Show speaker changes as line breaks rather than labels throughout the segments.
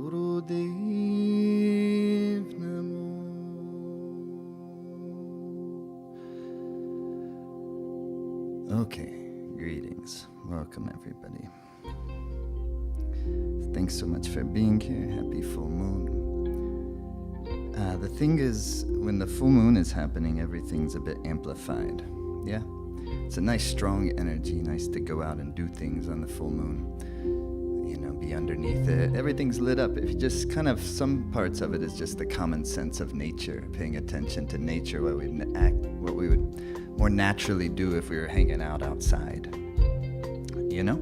Gurudev Namo. Okay, greetings. Welcome everybody. Thanks so much for being here. Happy full moon. The thing is, when the full moon is happening, everything's a bit amplified. Yeah? It's a nice strong energy, nice to go out and do things on the full moon. You know, be underneath it. Everything's lit up. If you just kind of, some parts of it is just the common sense of nature, paying attention to nature, what we would more naturally do if we were hanging out outside. You know?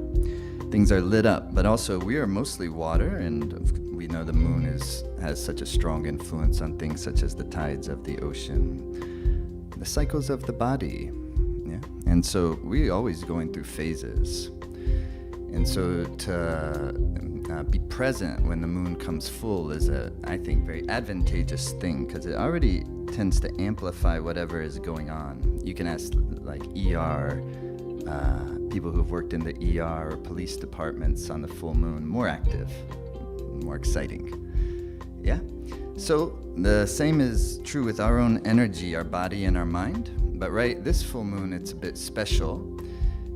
Things are lit up, but also we are mostly water, and we know the moon has such a strong influence on things such as the tides of the ocean, the cycles of the body, yeah. And so we're always going through phases, and so to be present when the moon comes full is I think, very advantageous thing, because it already tends to amplify whatever is going on. You can ask like ER. People who've worked in the ER or police departments on the full moon, more active, more exciting. Yeah? So the same is true with our own energy, our body and our mind. But right, this full moon, it's a bit special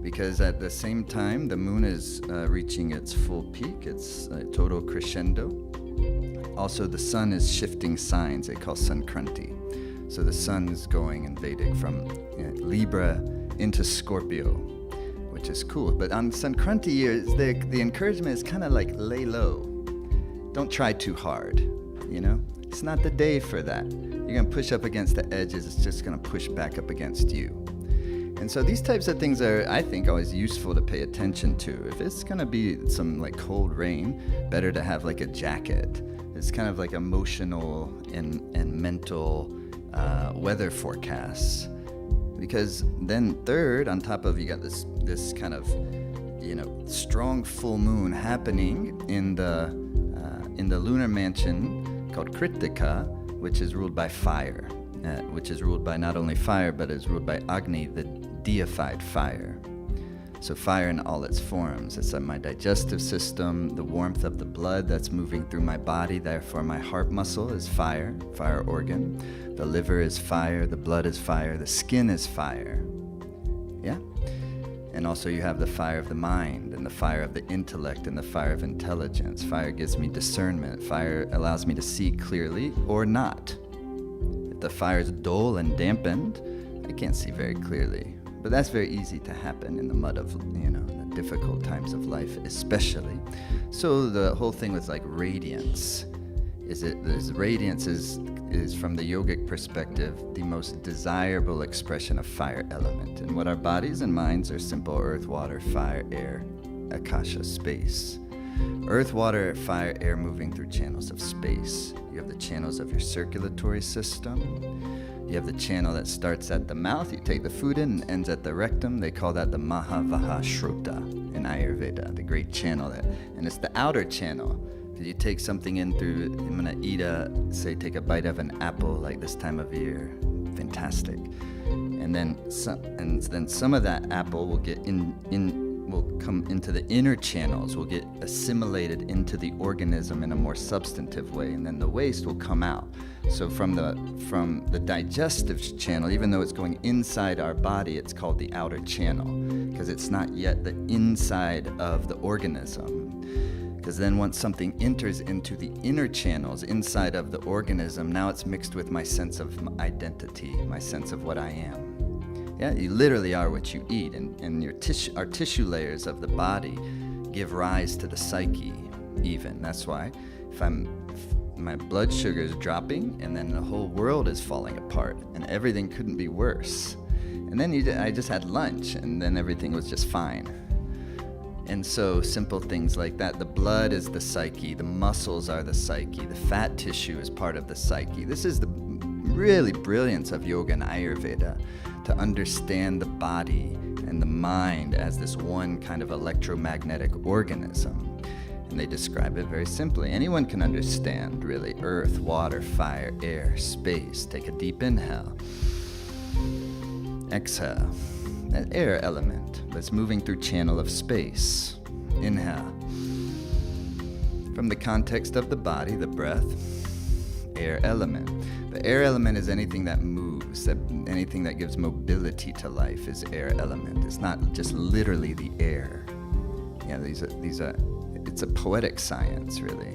because at the same time, the moon is reaching its full peak, its total crescendo. Also, the sun is shifting signs, they call Sankranti. So the sun is going in Vedic from Libra into Scorpio, which is cool. But on Sankranti years, the encouragement is kind of like lay low. Don't try too hard, you know? It's not the day for that. You're going to push up against the edges, it's just going to push back up against you. And so these types of things are, I think, always useful to pay attention to. If it's going to be some like cold rain, better to have like a jacket. It's kind of like emotional and mental weather forecasts. Because then third, on top of, you got this kind of, you know, strong full moon happening in the lunar mansion called Kritika, which is ruled by fire, which is ruled by not only fire, but is ruled by Agni, the deified fire. So fire in all its forms. It's my digestive system, the warmth of the blood that's moving through my body. Therefore, my heart muscle is fire organ. The liver is fire, the blood is fire, the skin is fire. Yeah? And also you have the fire of the mind and the fire of the intellect and the fire of intelligence. Fire gives me discernment. Fire allows me to see clearly or not. If the fire is dull and dampened, I can't see very clearly. But that's very easy to happen in the mud of, you know, the difficult times of life especially. So the whole thing with like radiance, radiance is from the yogic perspective, the most desirable expression of fire element. And what our bodies and minds are simple: earth, water, fire, air, akasha, space. Earth, water, fire, air moving through channels of space. You have the channels of your circulatory system. You have the channel that starts at the mouth, you take the food in, and ends at the rectum. They call that the Mahavahashrota in Ayurveda, the great channel there. And it's the outer channel. Because you take something in through, I'm gonna eat take a bite of an apple like this time of year. Fantastic. And then some of that apple will get will come into the inner channels, will get assimilated into the organism in a more substantive way, and then the waste will come out. So from the digestive channel, even though it's going inside our body, it's called the outer channel, because it's not yet the inside of the organism. Because then once something enters into the inner channels inside of the organism, now it's mixed with my sense of identity, my sense of what I am. Yeah, you literally are what you eat, and our tissue layers of the body give rise to the psyche even. That's why if my blood sugar is dropping, and then the whole world is falling apart, and everything couldn't be worse. And then I just had lunch, and then everything was just fine. And so simple things like that. The blood is the psyche, the muscles are the psyche, the fat tissue is part of the psyche. This is the really brilliance of yoga and Ayurveda, to understand the body and the mind as this one kind of electromagnetic organism. And they describe it very simply. Anyone can understand, really. Earth, water, fire, air, space. Take a deep inhale. Exhale. That air element that's moving through channel of space. Inhale. From the context of the body, the breath, air element. The air element is anything that moves, anything that gives mobility to life is air element. It's not just literally the air. Yeah, these are. It's a poetic science, really.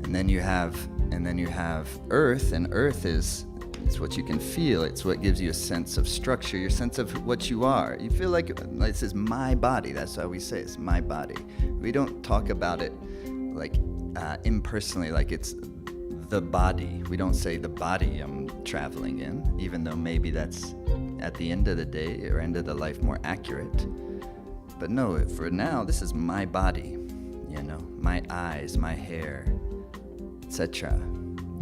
And then you have earth, and earth is what you can feel. It's what gives you a sense of structure, your sense of what you are. You feel like this is my body. That's how we say it's my body. We don't talk about it like impersonally, like it's the body. We don't say the body I'm traveling in, even though maybe that's at the end of the day or end of the life more accurate. But no, for now, this is my body, my eyes, my hair, etc.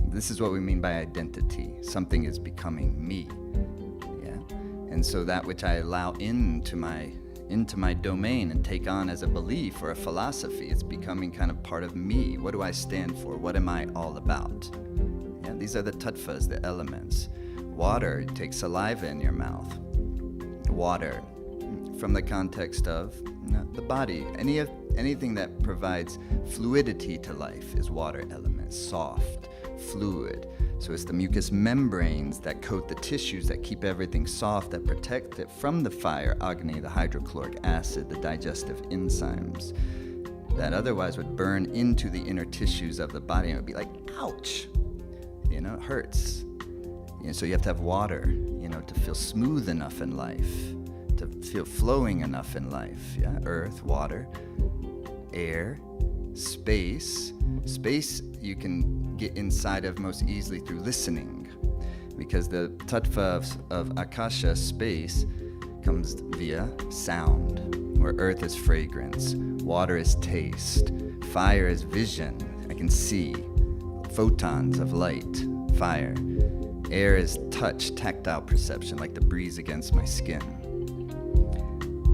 This is what we mean by identity. Something is becoming me. Yeah. And so that which I allow into my domain and take on as a belief or a philosophy, it's becoming kind of part of me. What do I stand for? What am I all about? Yeah, these are the tattvas, the elements. Water, you take saliva in your mouth. Water, from the context of the body. Anything that provides fluidity to life is water element. Soft, fluid. So it's the mucous membranes that coat the tissues, that keep everything soft, that protect it from the fire, Agni, the hydrochloric acid, the digestive enzymes, that otherwise would burn into the inner tissues of the body, and it would be like, ouch, it hurts. So you have to have water, to feel smooth enough in life, to feel flowing enough in life. Yeah, earth, water, air, space. Space you can get inside of most easily through listening, because the tattva of akasha, space, comes via sound, where earth is fragrance, water is taste, fire is vision, I can see, photons of light, fire, air is touch, tactile perception, like the breeze against my skin,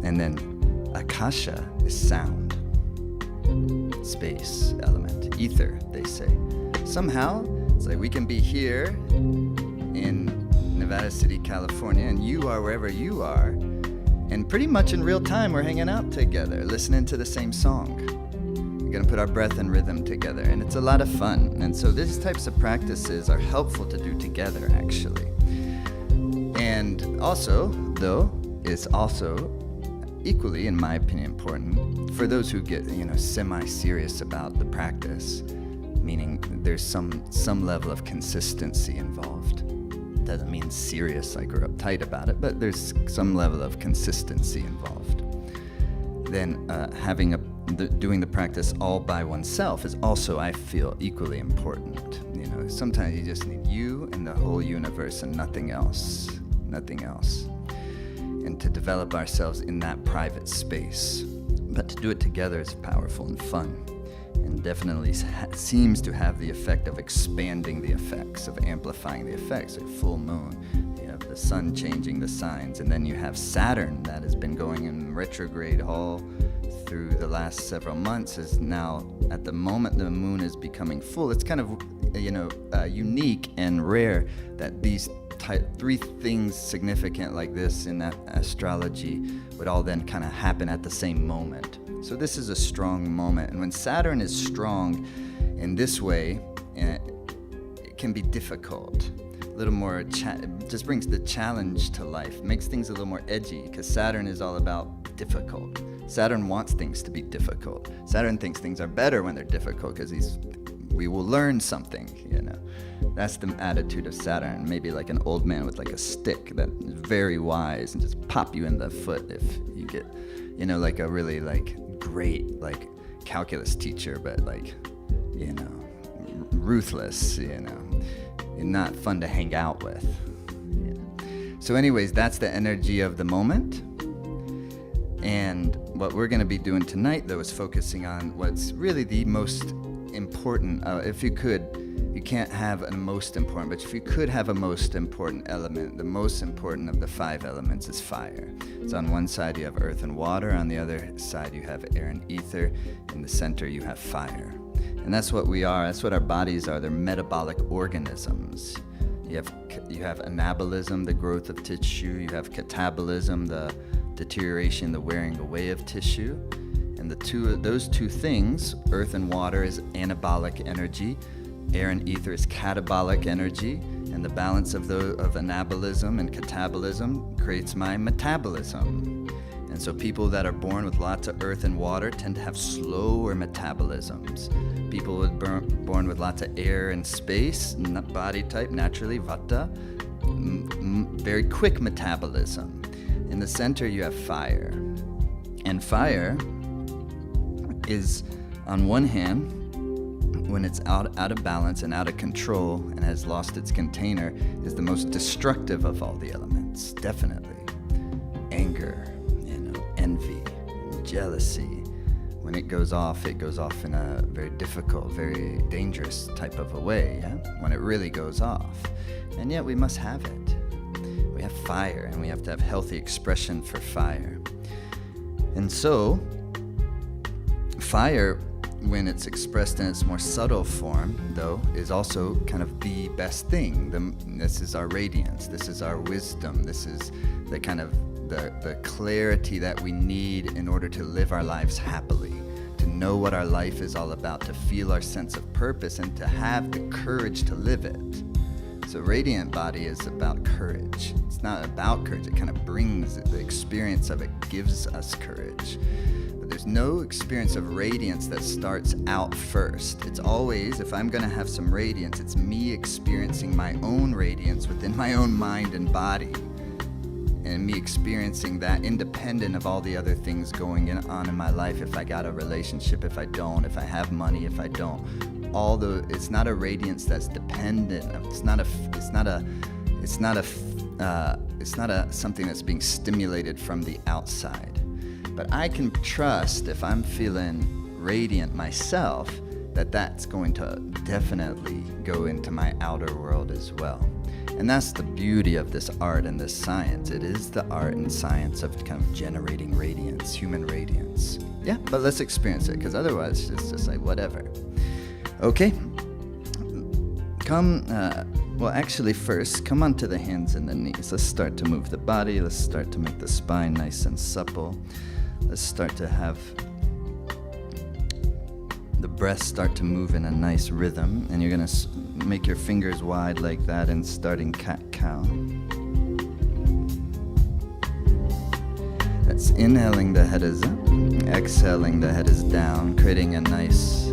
and then akasha is sound, space element, ether, they say. Somehow, it's like we can be here in Nevada City, California, and you are wherever you are, and pretty much in real time we're hanging out together, listening to the same song. We're gonna put our breath and rhythm together, and it's a lot of fun. And so these types of practices are helpful to do together, actually. And also, though, it's also equally, in my opinion, important for those who get, semi-serious about the practice, meaning there's some level of consistency involved. Doesn't mean serious, like we're uptight about it, but there's some level of consistency involved. Then doing the practice all by oneself is also, I feel, equally important. Sometimes you just need you and the whole universe and nothing else. And to develop ourselves in that private space. But to do it together is powerful and fun, and definitely seems to have the effect of expanding the effects, of amplifying the effects. Like full moon, you have the sun changing the signs, and then you have Saturn that has been going in retrograde all through the last several months, is now at the moment the moon is becoming full. It's kind of unique and rare that these three things significant like this in that astrology would all then kind of happen at the same moment. So this is a strong moment, and when Saturn is strong in this way, it can be difficult. A little more, just brings the challenge to life, makes things a little more edgy, because Saturn is all about difficult. Saturn wants things to be difficult. Saturn thinks things are better when they're difficult, because we will learn something, That's the attitude of Saturn. Maybe like an old man with like a stick that is very wise and just pop you in the foot if you get, like a really like great like calculus teacher, but like, ruthless, and not fun to hang out with. So anyways, that's the energy of the moment. And what we're going to be doing tonight, though, is focusing on what's really the most important. If you could, you can't have a most important, but if you could have a most important element, the most important of the 5 elements is fire. So on one side you have earth and water, on the other side you have air and ether, in the center you have fire. And that's what we are, that's what our bodies are. They're metabolic organisms. You have anabolism, the growth of tissue. You have catabolism, the deterioration, the wearing away of tissue. And those two things, earth and water, is anabolic energy, air and ether is catabolic energy, and the balance of anabolism and catabolism creates my metabolism. And so people that are born with lots of earth and water tend to have slower metabolisms. People born with lots of air and space, body type, naturally, vata, very quick metabolism. In the center you have fire. And fire is, on one hand, when it's out of balance and out of control and has lost its container, is the most destructive of all the elements, definitely. Anger, envy, jealousy. When it goes off in a very difficult, very dangerous type of a way, yeah? When it really goes off. And yet we must have it. We have fire, and we have to have healthy expression for fire. And so, fire, when it's expressed in its more subtle form, though, is also kind of the best thing. This is our radiance, this is our wisdom, this is the kind of the clarity that we need in order to live our lives happily, to know what our life is all about, to feel our sense of purpose, and to have the courage to live it. So radiant body is about courage. It's not about courage, it kind of brings it, the experience of it gives us courage. But there's no experience of radiance that starts out first. It's always, if I'm going to have some radiance, it's me experiencing my own radiance within my own mind and body. And me experiencing that independent of all the other things going on in my life. If I got a relationship, if I don't, if I have money, if I don't, it's not a radiance that's dependent. It's not something that's being stimulated from the outside. But I can trust, if I'm feeling radiant myself, that's going to definitely go into my outer world as well. And that's the beauty of this art and this science. It is the art and science of kind of generating radiance, human radiance. Yeah, but let's experience it, because otherwise it's just like whatever. Okay? First, come onto the hands and the knees. Let's start to move the body. Let's start to make the spine nice and supple. Let's start to have the breath start to move in a nice rhythm, and you're going to make your fingers wide like that and starting cat-cow. That's inhaling, the head is up, exhaling, the head is down, creating a nice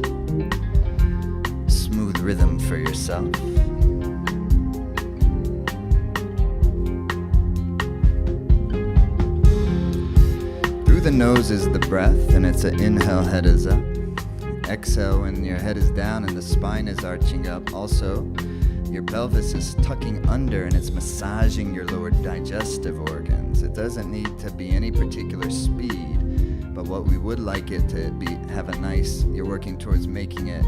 smooth rhythm for yourself. Through the nose is the breath, and it's an inhale, head is up. Exhale when your head is down and the spine is arching up. Also, your pelvis is tucking under and it's massaging your lower digestive organs. It doesn't need to be any particular speed, but what we would like it to be, you're working towards making it,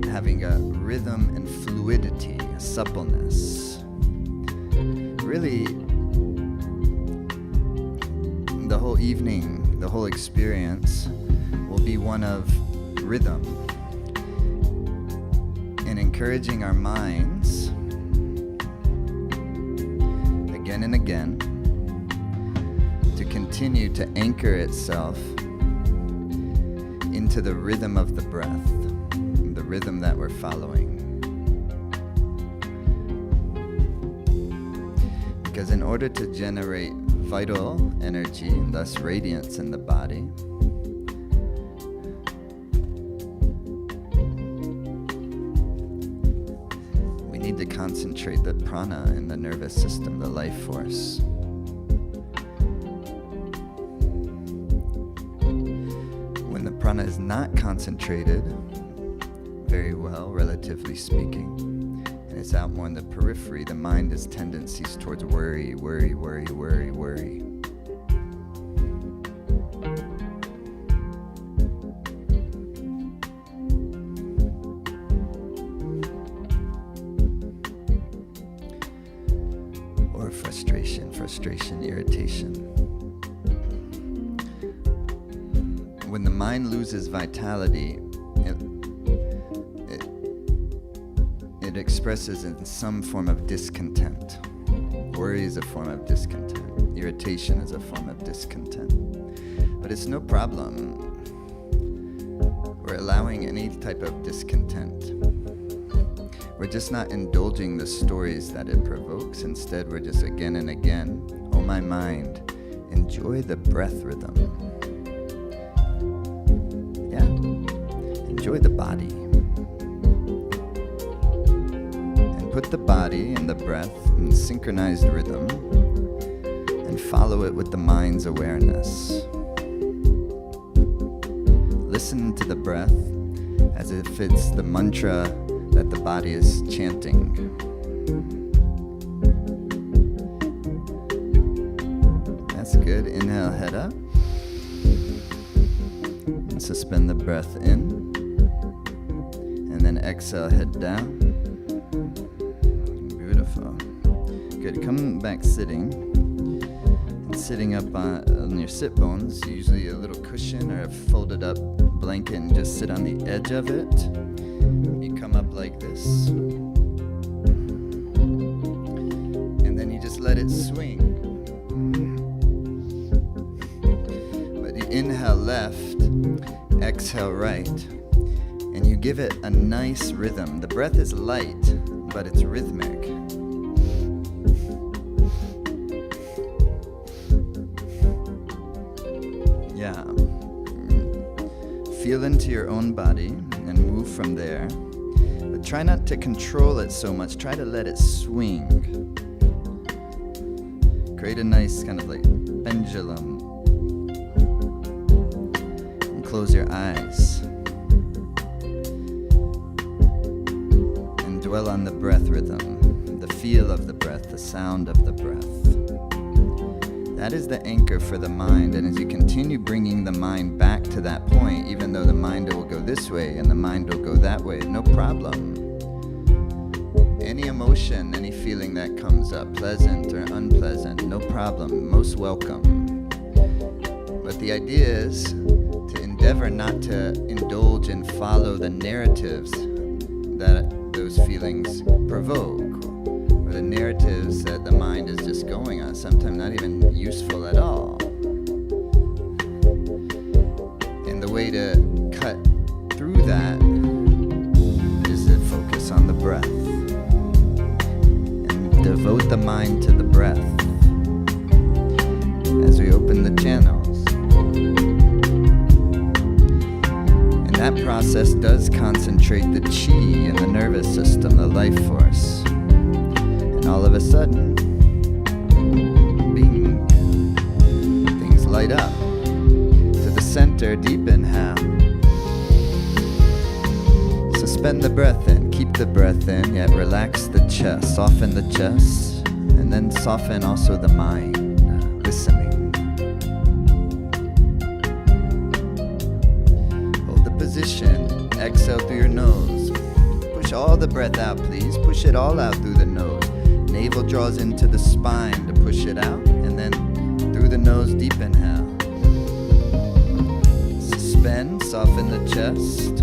having a rhythm and fluidity, a suppleness. Really, the whole evening, the whole experience will be one of rhythm and encouraging our minds again and again to continue to anchor itself into the rhythm of the breath, the rhythm that we're following. Because in order to generate vital energy and thus radiance in the body, to concentrate the prana in the nervous system, the life force. When the prana is not concentrated very well, relatively speaking, and it's out more in the periphery, the mind has tendencies towards worry. Frustration, irritation. When the mind loses vitality, it expresses in some form of discontent. Worry is a form of discontent. Irritation is a form of discontent. But it's no problem. we're allowing any type of discontent. We're just not indulging the stories that it provokes. Instead, we're just again and again, oh my mind, enjoy the breath rhythm. Yeah, enjoy the body. And put the body and the breath in synchronized rhythm and follow it with the mind's awareness. Listen to the breath as if it's the mantra that the body is chanting. That's good. Inhale, head up. And suspend the breath in. And then exhale, head down. Beautiful. Good. Come back sitting. And sitting up on your sit bones, usually a little cushion or a folded up blanket, and just sit on the edge of it. You come up like this, and then you just let it swing. But you inhale left, exhale right, and you give it a nice rhythm. The breath is light, but it's rhythmic. Yeah. Feel into your own body and move from there. But try not to control it so much. Try to let it swing. Create a nice kind of like pendulum. And close your eyes. And dwell on the breath rhythm, the feel of the breath, the sound of the breath. That is the anchor for the mind, and as you continue bringing the mind back to that point, even though the mind will go this way and the mind will go that way, no problem. Any emotion, any feeling that comes up, pleasant or unpleasant, no problem, most welcome. But the idea is to endeavor not to indulge and follow the narratives that those feelings provoke, or the narratives that the mind is just going on, sometimes not even useful at all. And the way to cut through that is to focus on the breath and devote the mind to the breath as we open the channels. And that process does concentrate the chi in the nervous system, the life force. And all of a sudden, bing, things light up. To the center, deep inhale. Suspend the breath in, keep the breath in, yet relax the chest, soften the chest, and then soften also the mind, listening. Hold the position, exhale through your nose. Push all the breath out, please. Push it all out through the nose. Navel draws into the spine to push it out, and then through the nose, deep inhale. Suspend, soften the chest.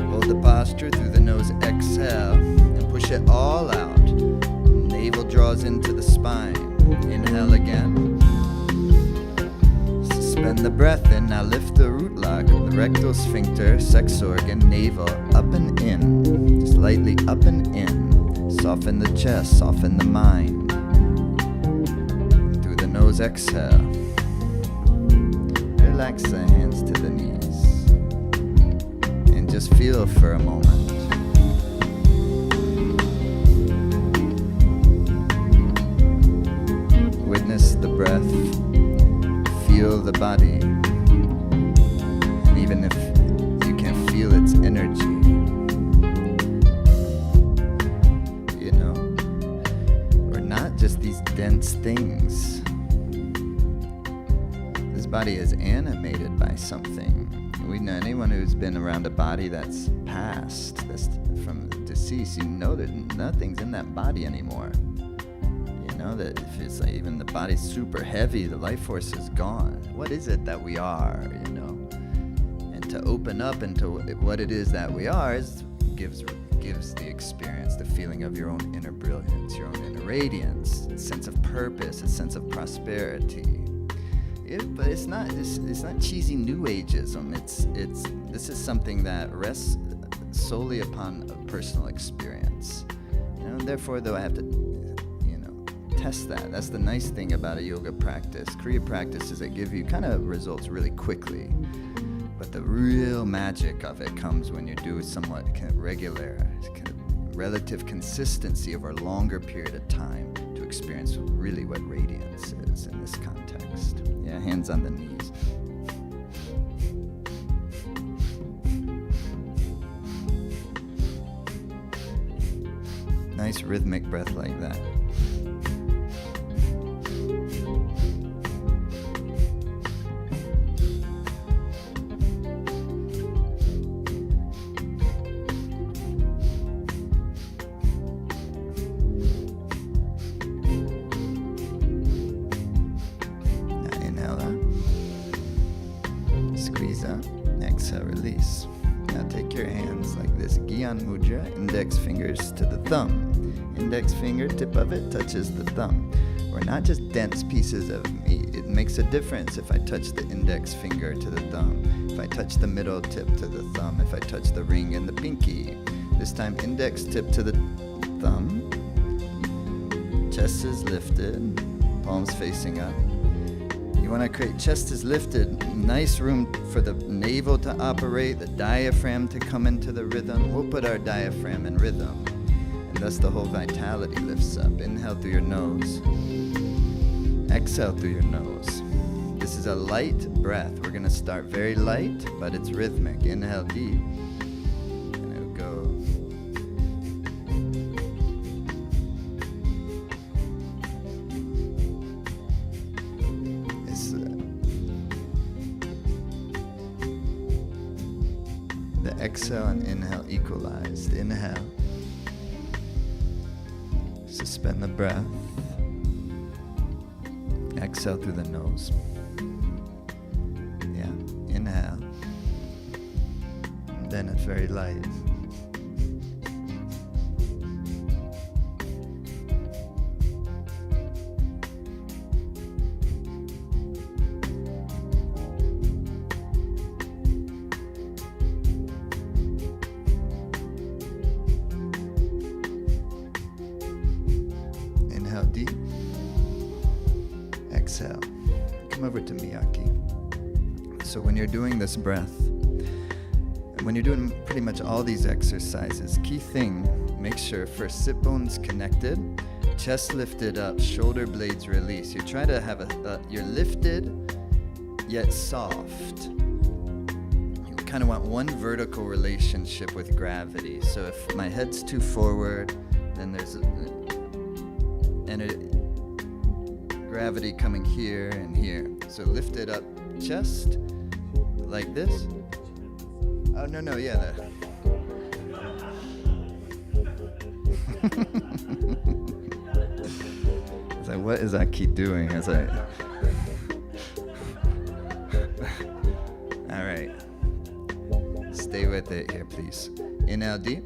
Hold the posture through the nose, exhale, and push it all out. Navel draws into the spine. Inhale again. Suspend the breath in. Now lift the root lock, the rectal sphincter, sex organ, navel, up and in. Just lightly up and in. Soften the chest, soften the mind. Through the nose, exhale. Relax the hands to the knees. And just feel for a moment. Witness the breath. Feel the body. And even if you can't feel its energy, just these dense things. This body is animated by something. We know anyone who's been around a body that's passed, that's from deceased, you know that nothing's in that body anymore. You know that if it's like even the body's super heavy, the life force is gone. What is it that we are, you know? And to open up into what it is that we are gives the experience, the feeling of your own inner brilliance, your own inner radiance, a sense of purpose, a sense of prosperity. But it's not cheesy New Ageism. It's this is something that rests solely upon a personal experience. Therefore, though, I have to, test that. That's the nice thing about a yoga practice. Kriya practices that give you kind of results really quickly. But the real magic of it comes when you do somewhat kind of regular, kind of relative consistency over a longer period of time to experience really what radiance is in this context. Yeah, hands on the knees. Nice rhythmic breath like that. Squeeze out, exhale, release. Now take your hands like this, Gyan Mudra, index fingers to the thumb. Index finger, tip of it touches the thumb. We're not just dense pieces of meat. It makes a difference if I touch the index finger to the thumb, if I touch the middle tip to the thumb, if I touch the ring and the pinky. This time index tip to the thumb. Chest is lifted, palms facing up. You want to create chest is lifted, nice room for the navel to operate, the diaphragm to come into the rhythm. We'll put our diaphragm in rhythm, and thus the whole vitality lifts up. Inhale through your nose, exhale through your nose. This is a light breath. We're going to start very light, but it's rhythmic. Inhale deep, and it'll go. The exhale and inhale equalized. Inhale. Suspend the breath. Exhale through the nose. Yeah. Inhale. And then it's very light. Inhale deep. Exhale. Come over to Miyaki. So when you're doing this breath, when you're doing pretty much all these exercises, key thing, make sure first sit bones connected, chest lifted up, shoulder blades release. You try to have you're lifted yet soft. You kind of want one vertical relationship with gravity. So if my head's too forward, then there's gravity coming here and here. So lift it up, chest, like this. Oh, no, yeah. It's like, what is Aki doing? It's like, all right. Stay with it here, please. Inhale deep.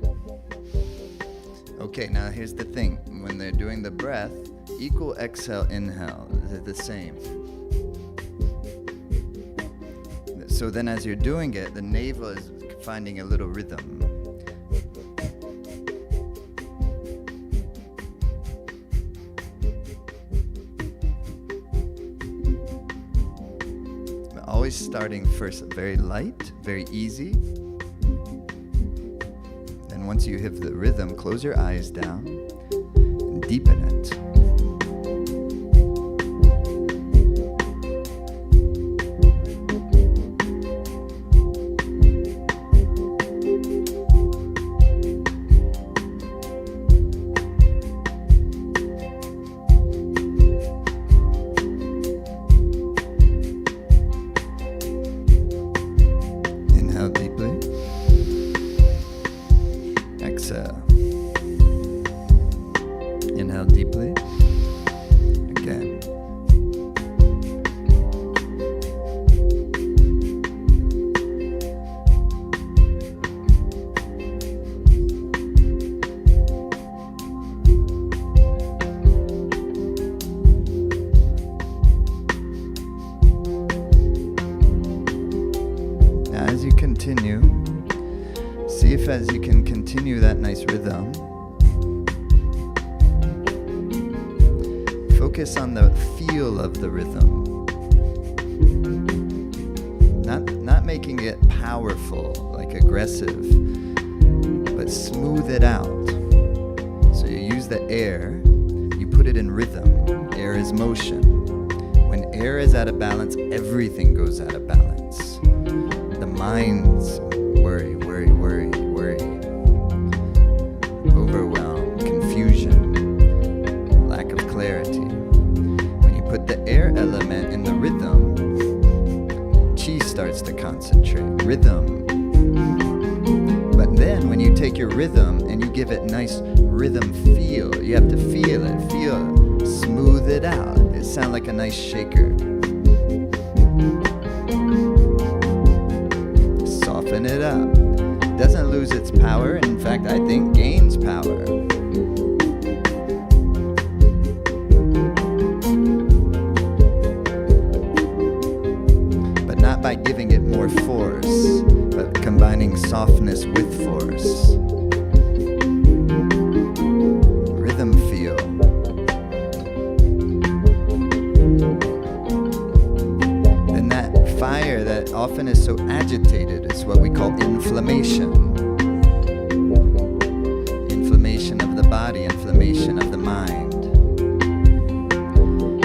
Okay, now here's the thing. When they're doing the breath, equal exhale, inhale. They're the same. So then as you're doing it, the navel is finding a little rhythm. Always starting first very light, very easy. Then once you hit the rhythm, close your eyes down and deepen it. Inhale deeply. Exhale. Inhale deeply. as you can continue that nice rhythm, focus on the feel of the rhythm. Not making it powerful, like aggressive, but smooth it out. So you use the air, you put it in rhythm. Air is motion. When air is out of balance, everything goes out of balance. The mind's worry, overwhelm, confusion, lack of clarity. When you put the air element in the rhythm, chi starts to concentrate. Rhythm. But then when you take your rhythm and you give it nice rhythm feel, you have to feel it, smooth it out. It sounds like a nice shaker. Soften it up. Doesn't lose its power. In fact, I think gains power. But not by giving it more force, but combining softness with force. Rhythm feel. Then that fire that often is so agitated is what we call inflammation. Inflammation of the body, inflammation of the mind.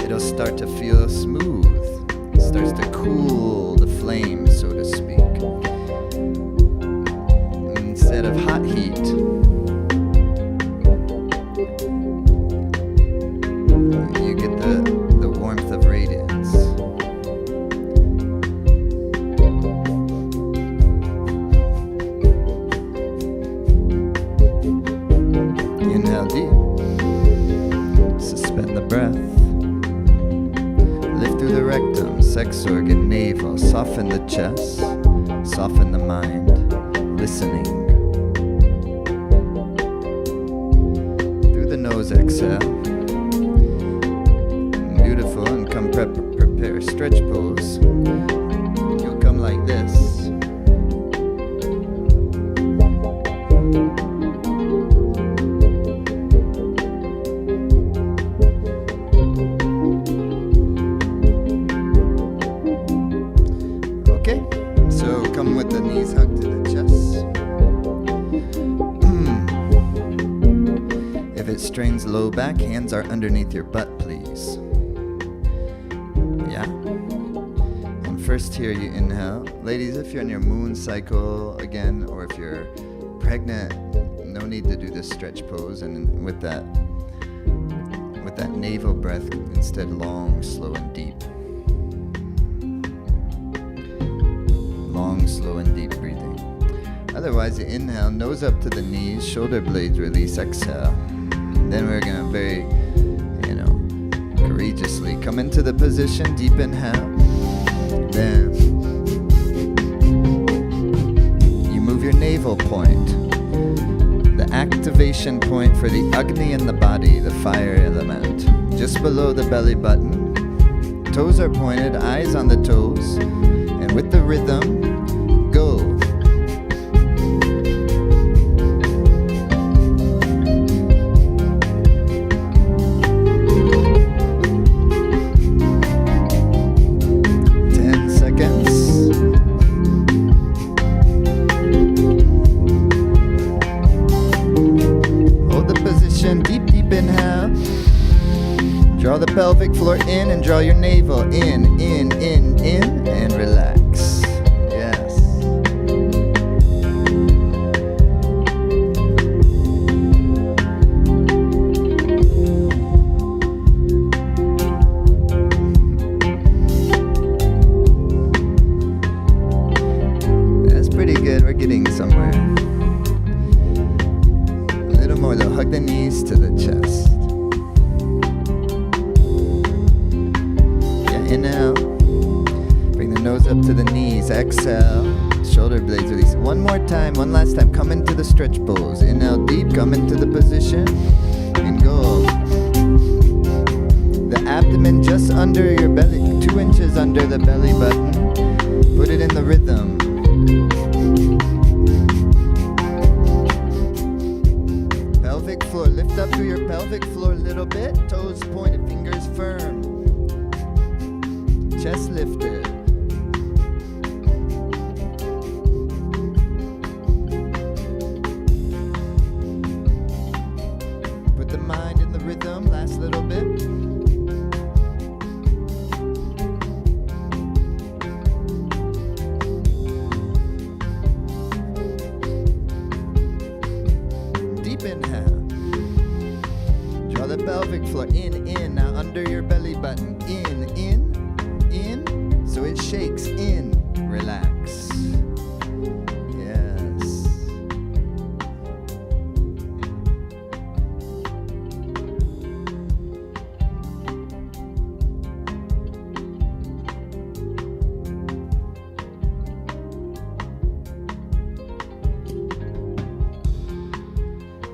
It'll start to feel smooth. It starts to cool the flame, so to speak. Instead of hot heat, you get the warmth of radiance. Inhale deep. Suspend the breath. Lift through the rectum, sex organ, navel. Soften the chest. Soften the mind. Listening. Through the nose, exhale. Beautiful. And come prepare stretch pose. You'll come like this. Okay, so come with the knees hugged to the chest. If it strains low back, hands are underneath your butt, please. Yeah? And first here you inhale. Ladies, if you're in your moon cycle again, or if you're pregnant, no need to do this stretch pose. And with that navel breath, instead long, slow, and deep. Long, slow, and deep breathing. Otherwise, you inhale, nose up to the knees, shoulder blades release, exhale. Then we're gonna very, courageously come into the position, deep inhale. Then you move your navel point, the activation point for the Agni in the body, the fire element, just below the belly button. Toes are pointed, eyes on the toes, and with the rhythm, go. Draw the pelvic floor in and draw your navel in, and relax. Yes. That's pretty good. We're getting somewhere. A little more though. Hug the knees to the chest. Inhale, bring the nose up to the knees, exhale, shoulder blades release. One more time, one last time, come into the stretch pose. Inhale deep, come into the position, and go. The abdomen just under your belly, 2 inches under the belly button. Put it in the rhythm. pelvic floor. Lift up through your pelvic floor a little bit. Toes pointed, fingers firm. Chest lifted. Put the mind in the rhythm. Last little bit. Inhale. Draw the pelvic floor in. Now under your belly button. In. So it shakes. In. Relax. Yes.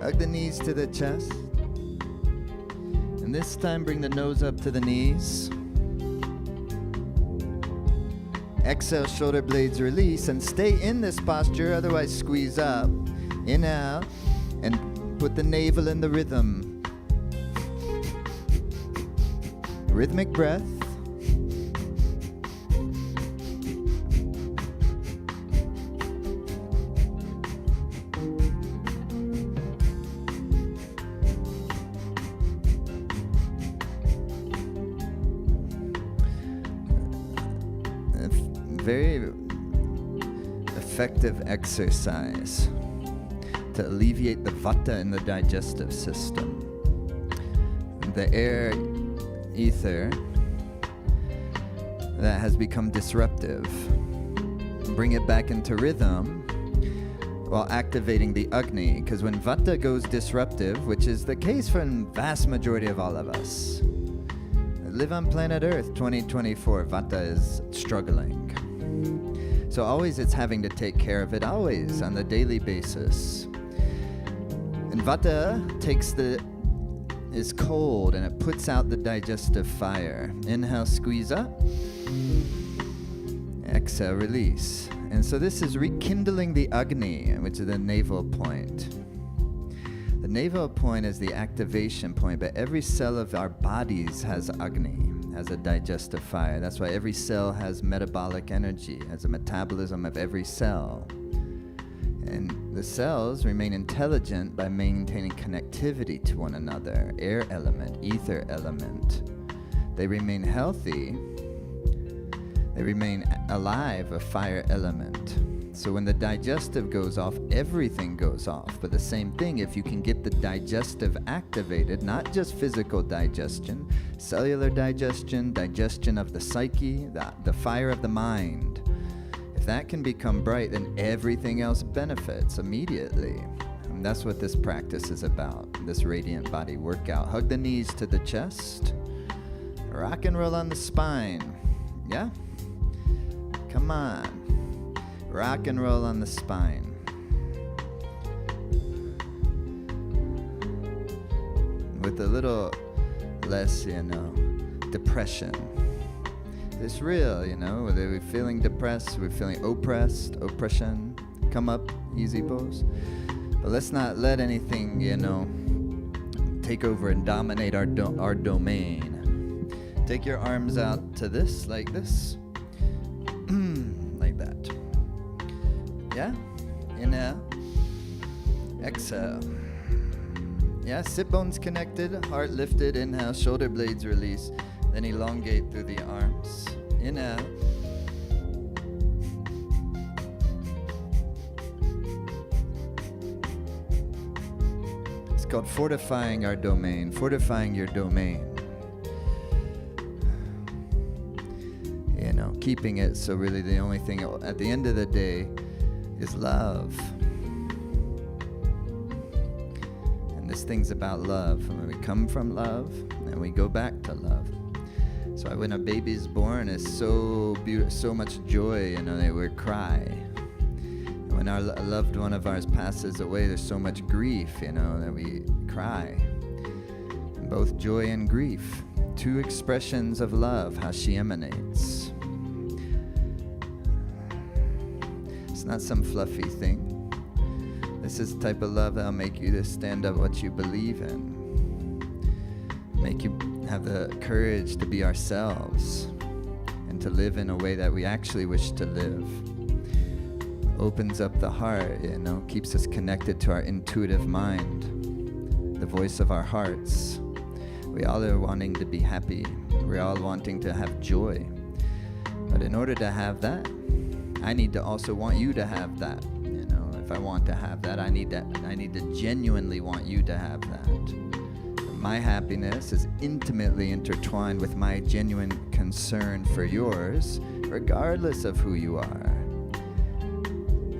Hug the knees to the chest. And this time bring the nose up to the knees. Exhale, shoulder blades release, and stay in this posture, otherwise squeeze up. Inhale, and put the navel in the rhythm. Rhythmic breath. Very effective exercise to alleviate the vata in the digestive system. The air ether that has become disruptive. Bring it back into rhythm while activating the Agni, because when vata goes disruptive, which is the case for the vast majority of all of us, live on planet Earth 2024, vata is struggling. So always it's having to take care of it, always, on the daily basis. And vata is cold and it puts out the digestive fire. Inhale, squeeze up. Exhale, release. And so this is rekindling the Agni, which is the navel point. The navel point is the activation point, but every cell of our bodies has Agni, has a digestive fire. That's why every cell has metabolic energy, has a metabolism of every cell. And the cells remain intelligent by maintaining connectivity to one another. Air element, ether element. They remain healthy. They remain alive, a fire element. So when the digestive goes off, everything goes off. But the same thing, if you can get the digestive activated, not just physical digestion, cellular digestion, digestion of the psyche, the fire of the mind. If that can become bright, then everything else benefits immediately. And that's what this practice is about, this radiant body workout. Hug the knees to the chest. Rock and roll on the spine. Yeah? Come on. Rock and roll on the spine. With a little less, depression. It's real, whether we're feeling depressed, we're feeling oppression, come up, easy pose. But let's not let anything, take over and dominate our domain. Take your arms out to this, like this. Like that. Yeah? Inhale. Exhale. Yeah, sit bones connected, heart lifted. Inhale, shoulder blades release. Then elongate through the arms. Inhale. It's called fortifying our domain, fortifying your domain. Keeping it so really the only thing at the end of the day is love. And this thing's about love. And when we come from love, and we go back to love. So when a baby's born, it's so beautiful, so much joy, they would cry. And when our loved one of ours passes away, there's so much grief, that we cry. And both joy and grief, two expressions of love, how she emanates. It's not some fluffy thing. This is the type of love that'll make you to stand up what you believe in. Make you have the courage to be ourselves and to live in a way that we actually wish to live. Opens up the heart, keeps us connected to our intuitive mind, the voice of our hearts. We all are wanting to be happy. We're all wanting to have joy. But in order to have that, I need to also want you to have that. If I want to have that, I need to genuinely want you to have that. My happiness is intimately intertwined with my genuine concern for yours, regardless of who you are.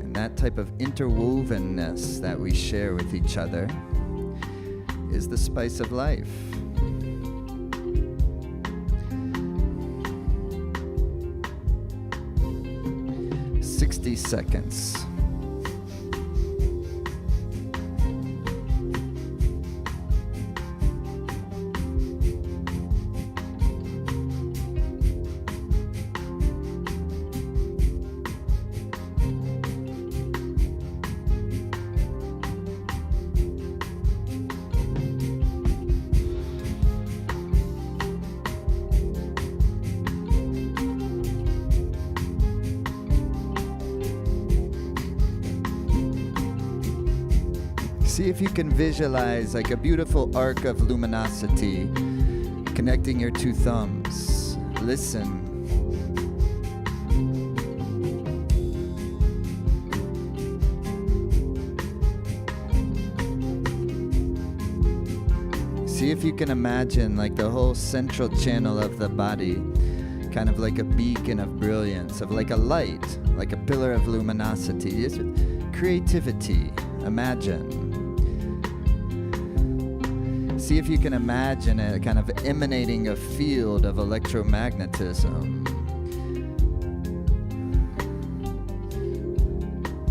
And that type of interwovenness that we share with each other is the spice of life. Seconds. See if you can visualize like a beautiful arc of luminosity connecting your two thumbs. Listen. See if you can imagine like the whole central channel of the body, kind of like a beacon of brilliance, of like a light, like a pillar of luminosity. It's creativity. Imagine. See if you can imagine it kind of emanating a field of electromagnetism.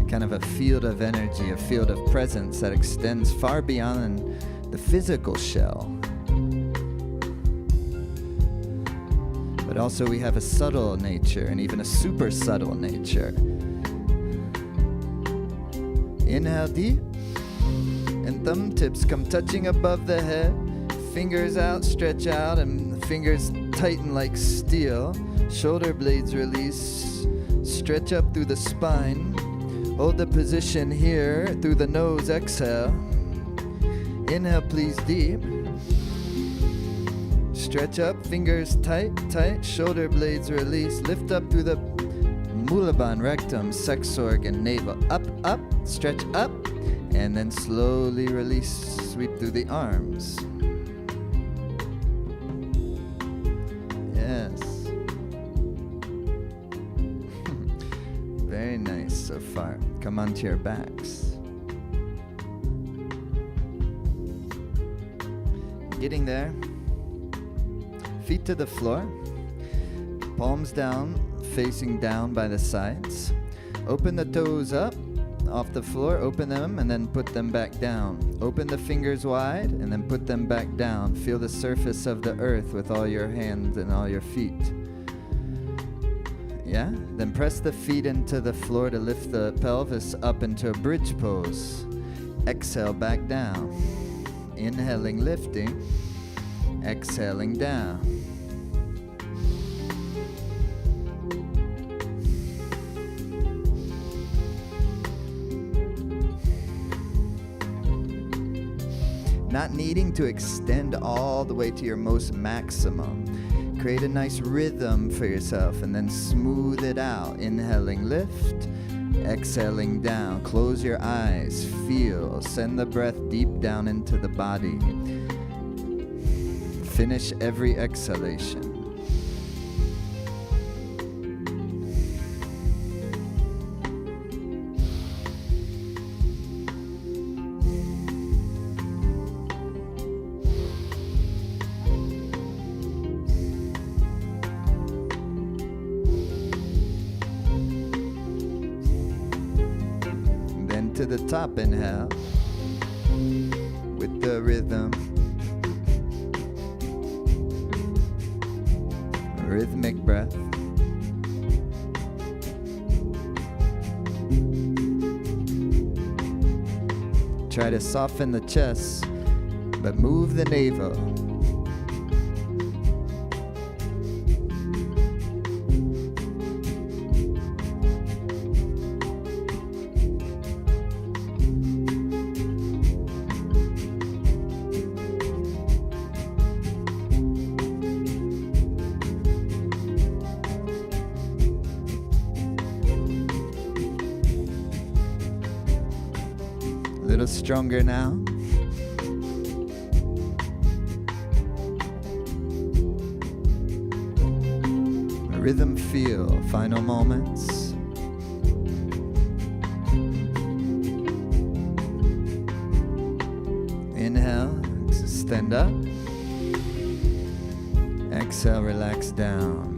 Kind of a field of energy, a field of presence that extends far beyond the physical shell. But also we have a subtle nature and even a super subtle nature. Inhale deep. And thumb tips come touching above the head. Fingers out, stretch out, and the fingers tighten like steel. Shoulder blades release. Stretch up through the spine. Hold the position here through the nose. Exhale. Inhale, please, deep. Stretch up, fingers tight, tight. Shoulder blades release. Lift up through the Mulaban, rectum, sex organ, navel. Up, up, stretch up. And then slowly release, sweep through the arms. Yes. Very nice so far. Come onto your backs. Getting there. Feet to the floor. Palms down, facing down by the sides. Open the toes up. Off the floor, open them and then put them back down. Open the fingers wide and then put them back down. Feel the surface of the earth with all your hands and all your feet. Yeah? Then press the feet into the floor to lift the pelvis up into a bridge pose. Exhale back down. Inhaling, lifting. Exhaling down. Not needing to extend all the way to your most maximum. Create a nice rhythm for yourself and then smooth it out. Inhaling, lift. Exhaling down. Close your eyes. Feel. Send the breath deep down into the body. Finish every exhalation. To the top, inhale with the rhythm, rhythmic breath. Try to soften the chest, but move the navel. A little stronger now. Rhythm feel, final moments. Inhale, extend up. Exhale, relax down.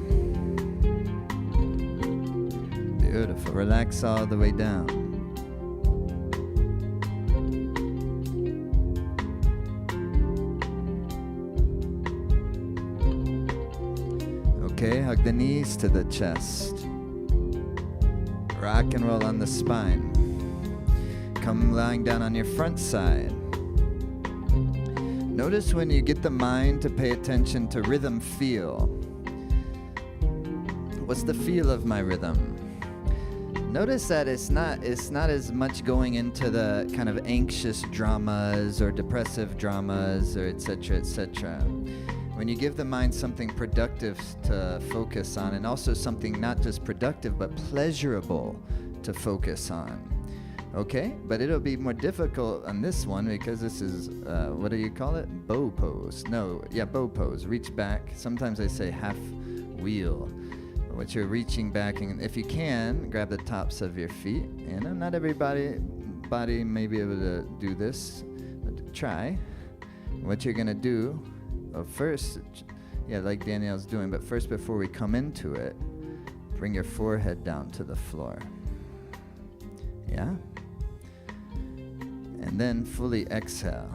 Beautiful, relax all the way down. Okay, hug the knees to the chest. Rock and roll on the spine. Come lying down on your front side. Notice when you get the mind to pay attention to rhythm feel. What's the feel of my rhythm? Notice that it's not as much going into the kind of anxious dramas or depressive dramas or etc., etc. When you give the mind something productive to focus on, and also something not just productive but pleasurable to focus on. Okay? But it'll be more difficult on this one because this is, what do you call it? Bow pose. No, yeah, bow pose. Reach back. Sometimes I say half wheel. What you're reaching back, and if you can, grab the tops of your feet. And not everybody may be able to do this, but try. What you're going to do, first, yeah, like Danielle's doing, but first before we come into it, bring your forehead down to the floor. Yeah? And then fully exhale.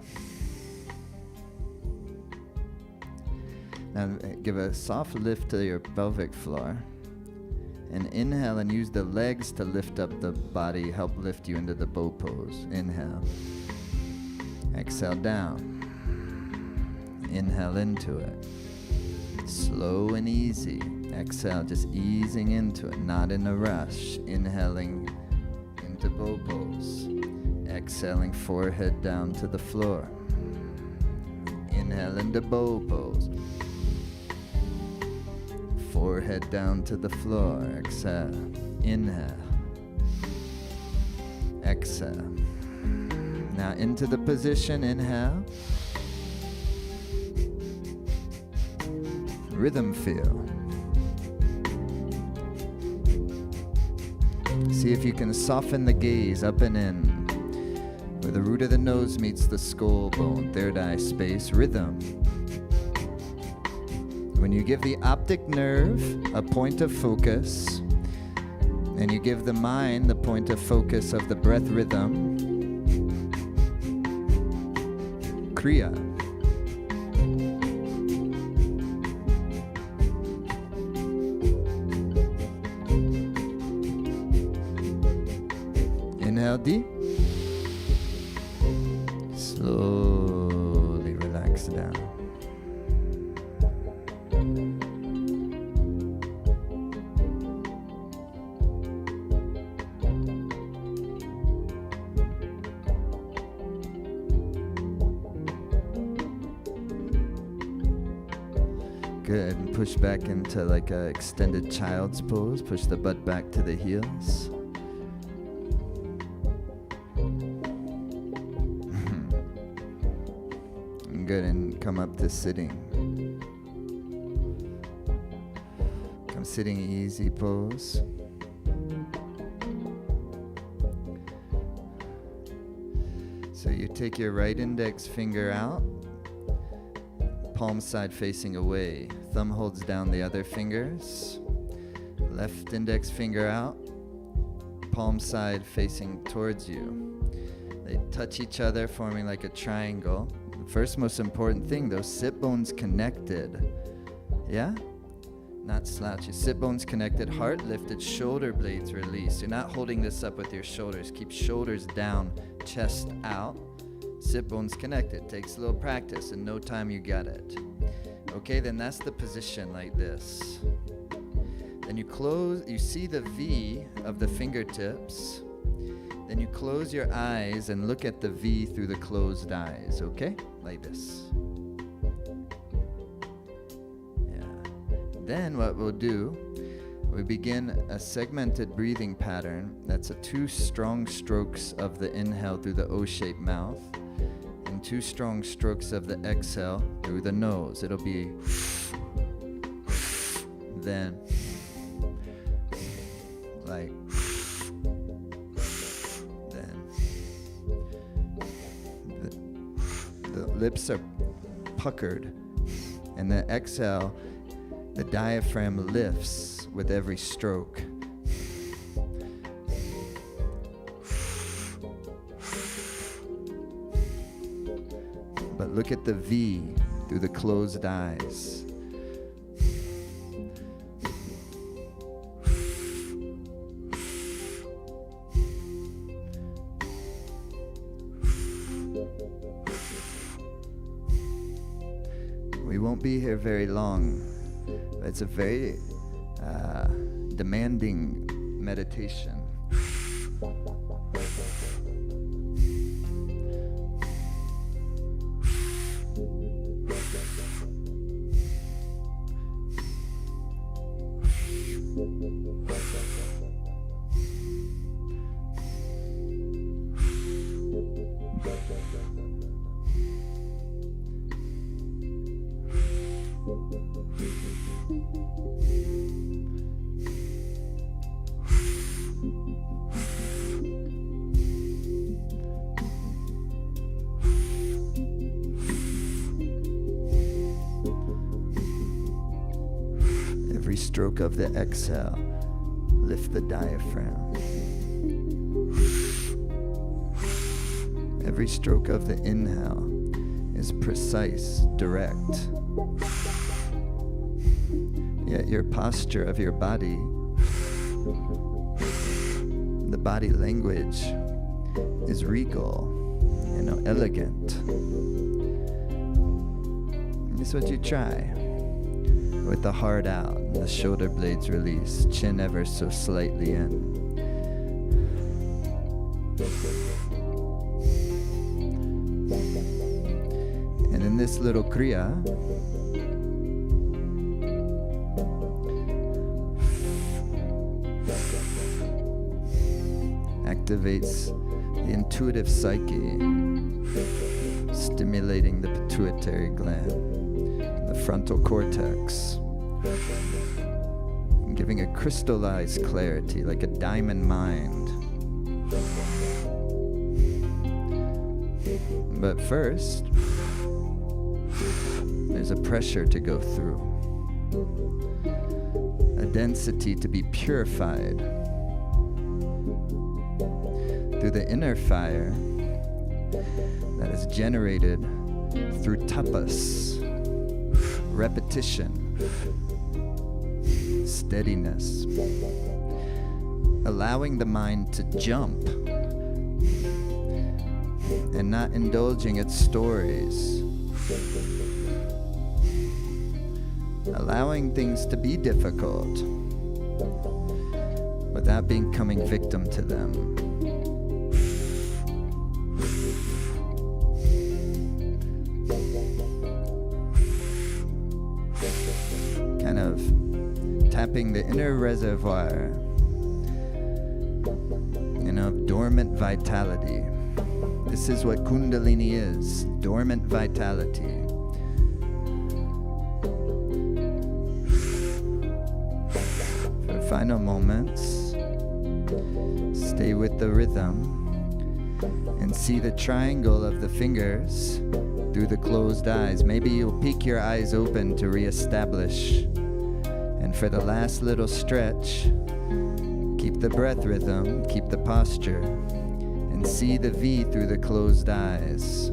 Now give a soft lift to your pelvic floor. And inhale and use the legs to lift up the body, help lift you into the bow pose. Inhale. Exhale down. Inhale into it. Slow and easy. Exhale, just easing into it, not in a rush. Inhaling into bow pose. Exhaling, forehead down to the floor. Inhale into bow pose. Forehead down to the floor. Exhale. Inhale. Exhale. Now into the position. Inhale. Rhythm feel. See if you can soften the gaze up and in, where the root of the nose meets the skull bone, third eye space. Rhythm. When you give the optic nerve a point of focus, and you give the mind the point of focus of the breath rhythm, Kriya. Inhale deep. Slowly relax down. Good, and push back into like a extended child's pose. Push the butt back to the heels. Good, and come up to sitting. Come sitting easy pose. So you take your right index finger out, palm side facing away. Thumb holds down the other fingers. Left index finger out, palm side facing towards you. They touch each other, forming like a triangle. The first most important thing, those sit bones connected. Yeah? Not slouchy. Sit bones connected, heart lifted, shoulder blades released. You're not holding this up with your shoulders. Keep shoulders down, chest out. sit bones connected. Takes a little practice. In no time you got it. Okay, then that's the position like this. Then you see the V of the fingertips. Then you close your eyes and look at the V through the closed eyes, okay? Like this. Yeah. Then what we'll do, we begin a segmented breathing pattern. That's 2 strong strokes of the inhale through the O-shaped mouth and 2 strong strokes of the exhale through the nose. It'll be then like then the lips are puckered, and the exhale, the diaphragm lifts with every stroke. But look at the V through the closed eyes. We won't be here very long. It's a very demanding meditation. Every stroke of the exhale, lift the diaphragm. Every stroke of the inhale is precise, direct. Yet your posture of your body, the body language is regal, elegant. This is what you try. With the heart out, and the shoulder blades released, chin ever so slightly in. And in this little kriya, activates the intuitive psyche, stimulating the pituitary gland, the frontal cortex, giving a crystallized clarity like a diamond mind. But first, there's a pressure to go through, a density to be purified through the inner fire that is generated through tapas, repetition, steadiness, allowing the mind to jump and not indulging its stories, allowing things to be difficult without becoming victim to them. Kind of tapping the inner reservoir, of dormant vitality. This is what Kundalini is, dormant vitality. For final moments, stay with the rhythm and see the triangle of the fingers through the closed eyes. Maybe you'll peek your eyes open to reestablish. And for the last little stretch, keep the breath rhythm, keep the posture, and see the V through the closed eyes.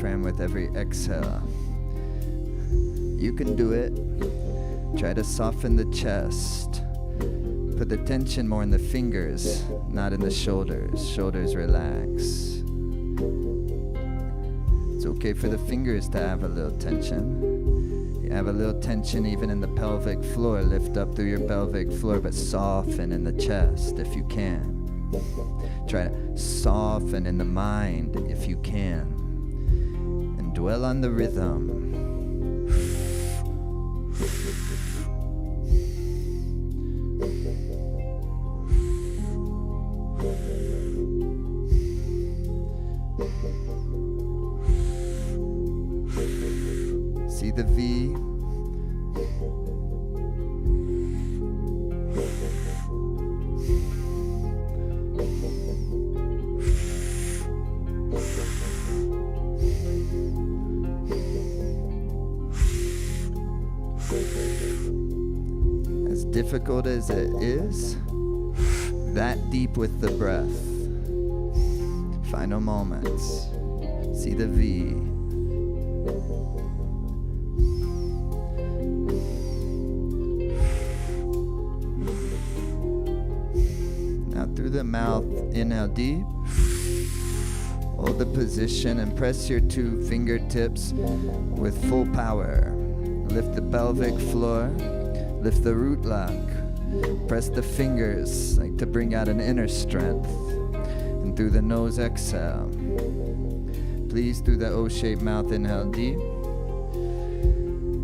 diaphragm with every exhale. You can do it. Try to soften the chest. Put the tension more in the fingers, not in the shoulders. Shoulders relax. It's okay for the fingers to have a little tension. You have a little tension even in the pelvic floor. Lift up through your pelvic floor, but soften in the chest if you can. Try to soften in the mind if you can. And dwell on the rhythm. See the V. As difficult as it is, that deep with the breath. Final moments. See the V. Now through the mouth, inhale deep. Hold the position and press your two fingertips with full power. Lift the pelvic floor. Lift the root lock. Press the fingers like to bring out an inner strength. And through the nose, exhale. Please, through the O-shaped mouth, inhale deep.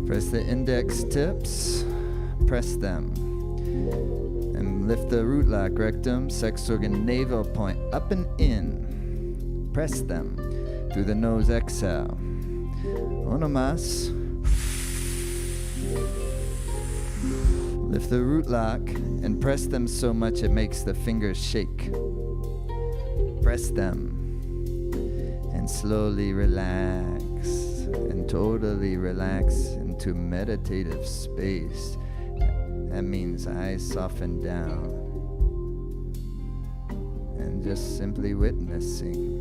Press the index tips. Press them. And lift the root lock, rectum, sex organ, navel point, up and in. Press them. Through the nose, exhale. Uno más. Lift the root lock and press them so much it makes the fingers shake. Press them and slowly relax and totally relax into meditative space. That means eyes soften down and just simply witnessing,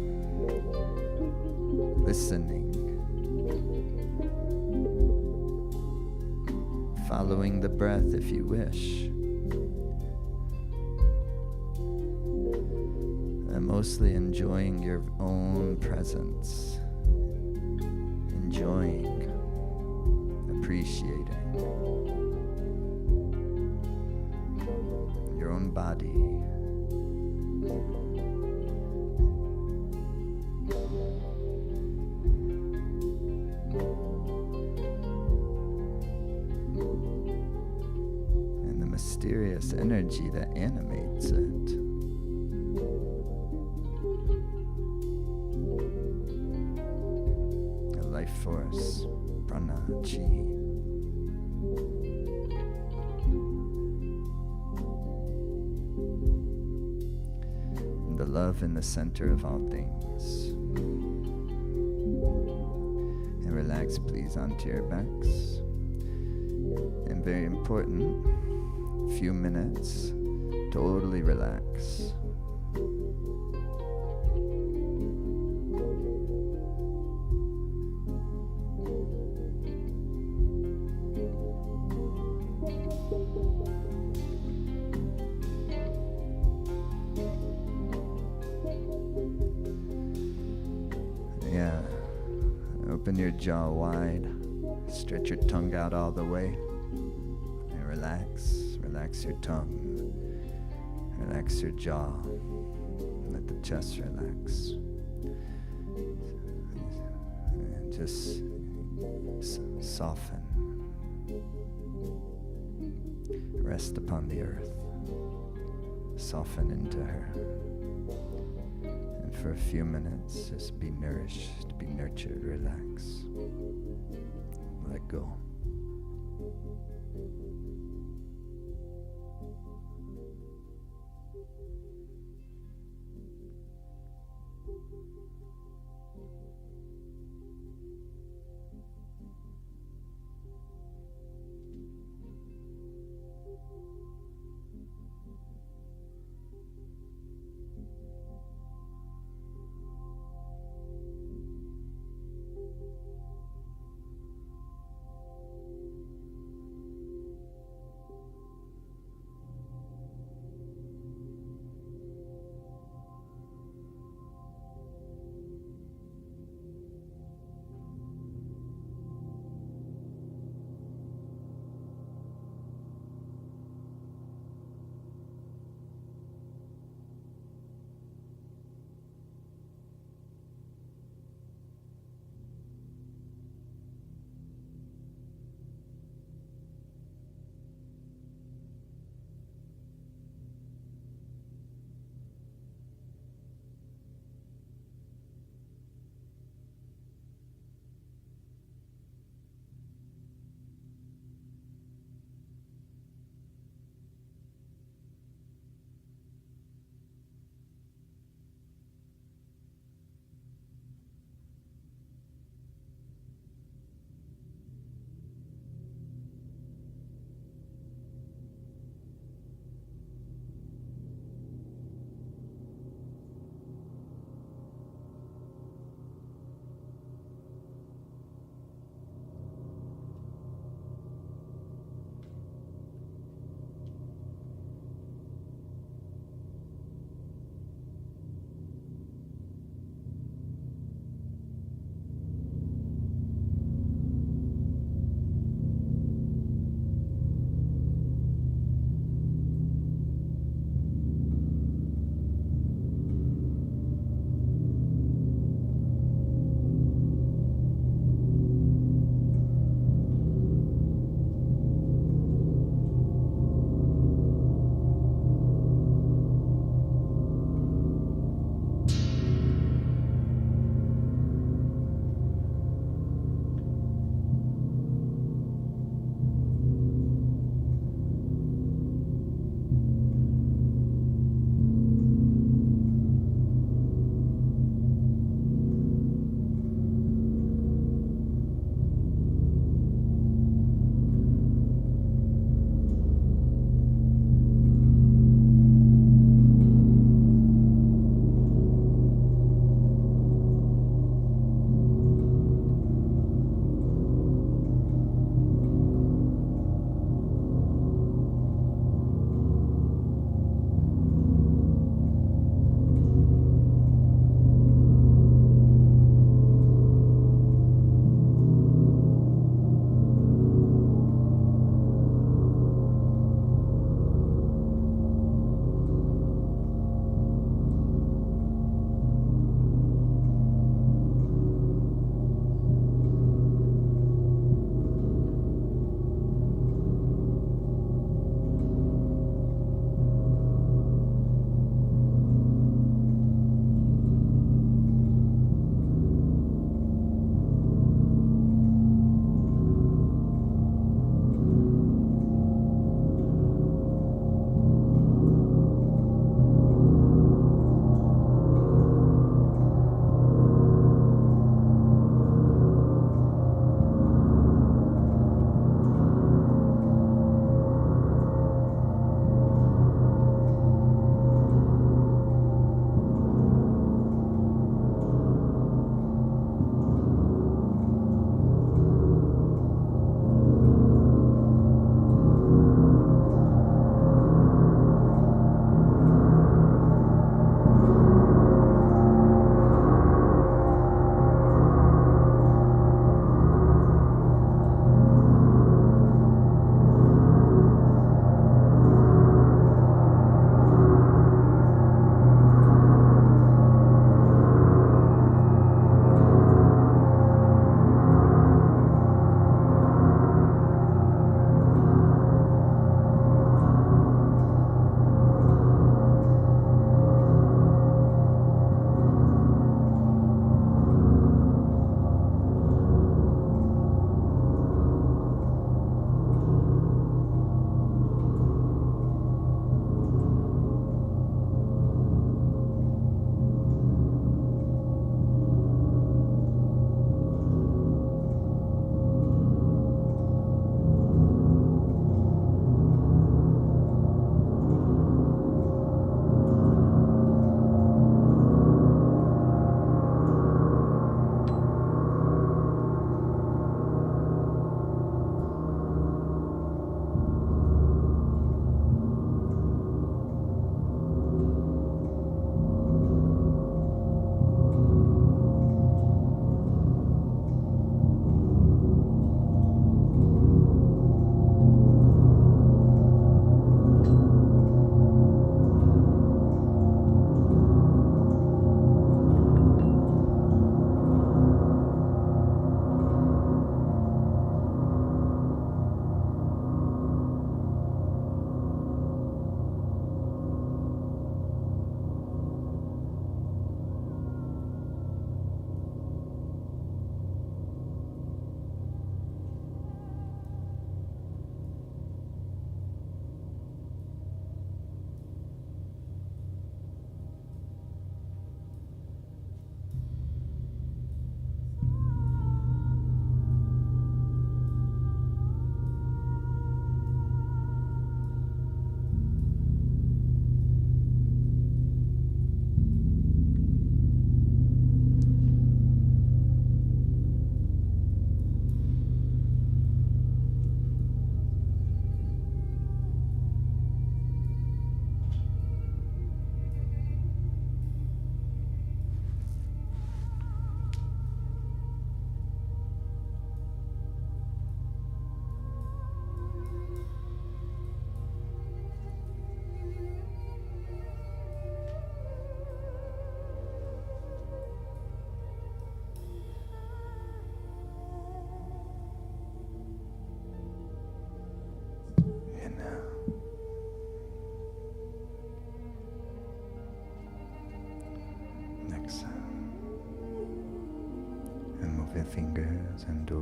listening. Following the breath if you wish. And mostly enjoying your own presence. Enjoying, appreciating your own body. Mysterious energy that animates it. A life force, prana, chi. And the love in the center of all things. And relax, please, onto your backs. And very important, few minutes, totally relax. Yeah, open your jaw wide, stretch your tongue out all the way, and relax. Relax your tongue, relax your jaw, let the chest relax. And just soften. Rest upon the earth. Soften into her. And for a few minutes, just be nourished, be nurtured, relax. Let go.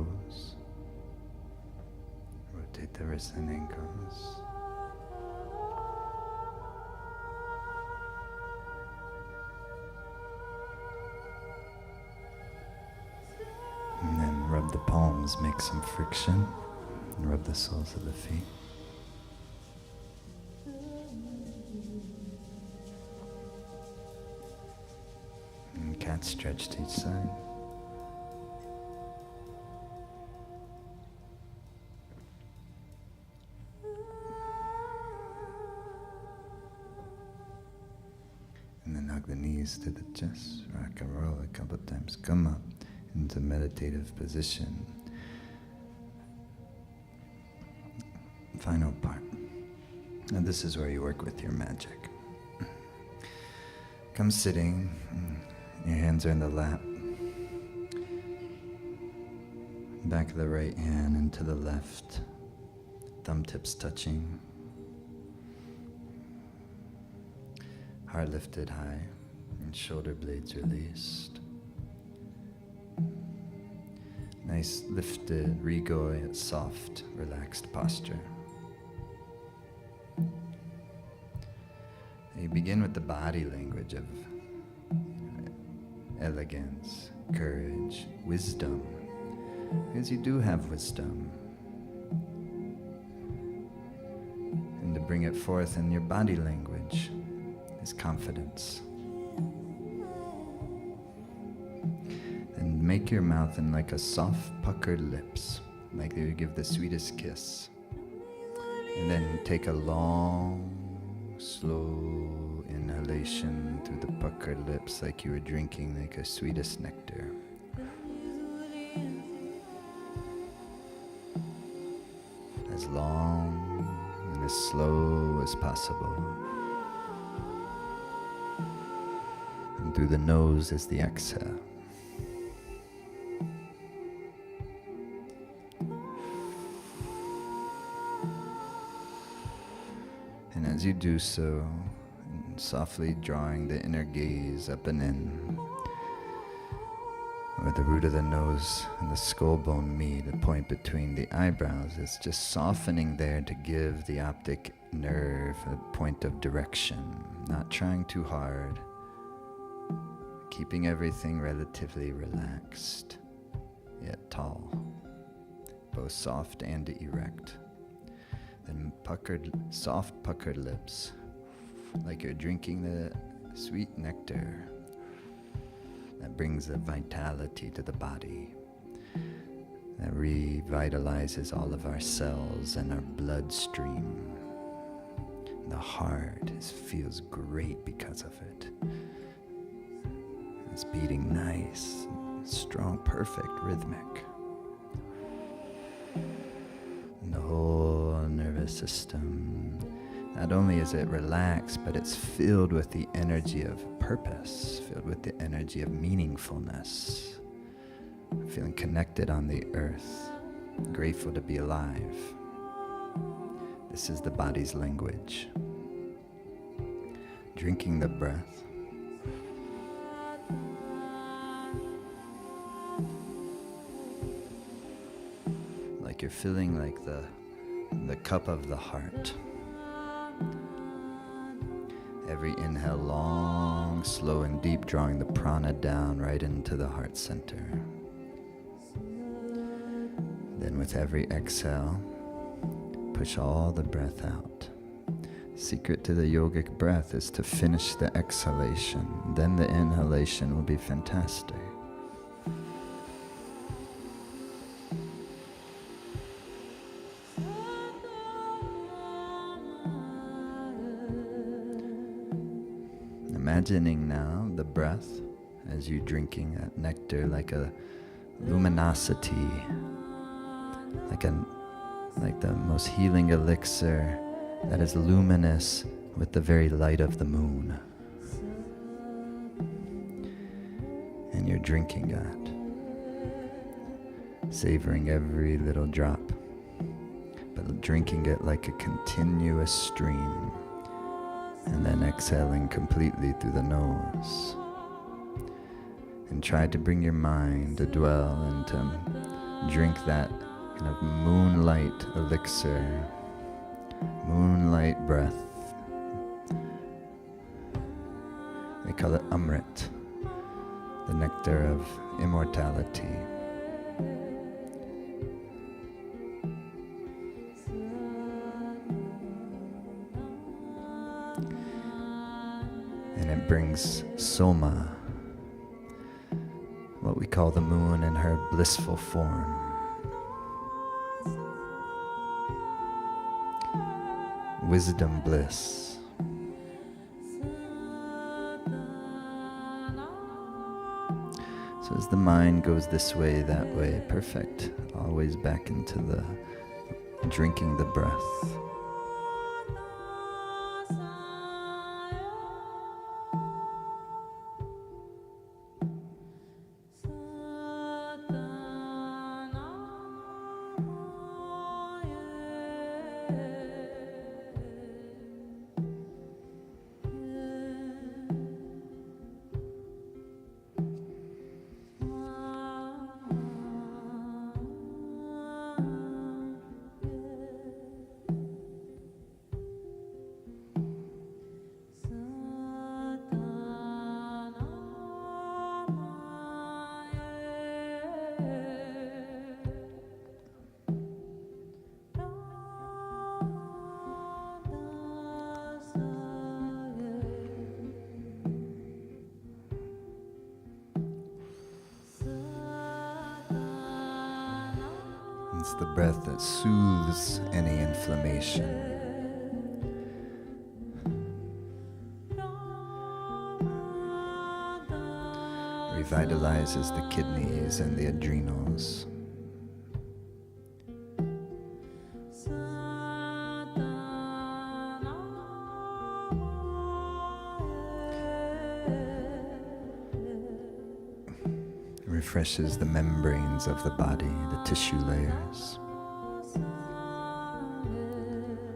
toes. Rotate the wrists and ankles. And then rub the palms, make some friction, and rub the soles of the feet. And cat stretch to each side. And then hug the knees to the chest, rock and roll a couple times. Come up into meditative position. Final part. Now this is where you work with your magic. Come sitting, your hands are in the lap. Back of the right hand into the left, thumb tips touching. Heart lifted high and shoulder blades released. Nice lifted, regal, yet soft, relaxed posture. You begin with the body language of elegance, courage, wisdom, because you do have wisdom. And to bring it forth in your body language is confidence. And make your mouth in like a soft puckered lips, like they would give the sweetest kiss. And then take a long, slow inhalation through the puckered lips like you were drinking like a sweetest nectar. As long and as slow as possible. And through the nose is the exhale. And as you do so, softly drawing the inner gaze up and in, where the root of the nose and the skull bone meet, the point between the eyebrows, it's just softening there to give the optic nerve a point of direction, not trying too hard, keeping everything relatively relaxed, yet tall, both soft and erect. Then soft puckered lips, like you're drinking the sweet nectar that brings the vitality to the body, that revitalizes all of our cells and our bloodstream. The heart feels great because of it. It's beating nice, strong, perfect, rhythmic. And the whole nervous system, not only is it relaxed, but it's filled with the energy of purpose, filled with the energy of meaningfulness, feeling connected on the earth, grateful to be alive. This is the body's language. Drinking the breath. Like you're feeling like the cup of the heart. Every inhale long, slow and deep, drawing the prana down right into the heart center. Then with every exhale, push all the breath out. Secret to the yogic breath is to finish the exhalation. Then the inhalation will be fantastic. Imagining now the breath as you drinking that nectar like a luminosity, like the most healing elixir that is luminous with the very light of the moon. And you're drinking that, savoring every little drop, but drinking it like a continuous stream. And then exhaling completely through the nose. And try to bring your mind to dwell into drink that kind of moonlight elixir, moonlight breath. They call it Amrit, the nectar of immortality. And it brings Soma, what we call the moon in her blissful form. Wisdom bliss. So as the mind goes this way, that way, perfect. Always back into the drinking the breath. It's the breath that soothes any inflammation. Revitalizes the kidneys and the adrenals. Refreshes the membranes of the body, the tissue layers,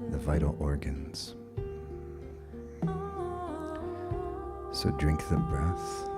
the vital organs. So drink the breath.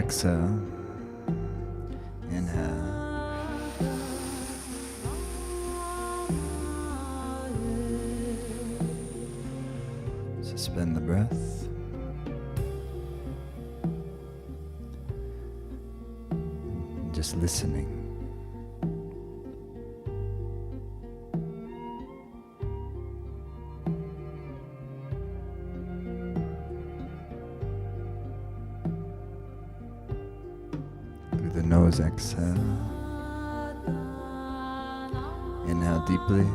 Exhale. Inhale. Suspend the breath. Just listening. The nose, exhale. Inhale deeply.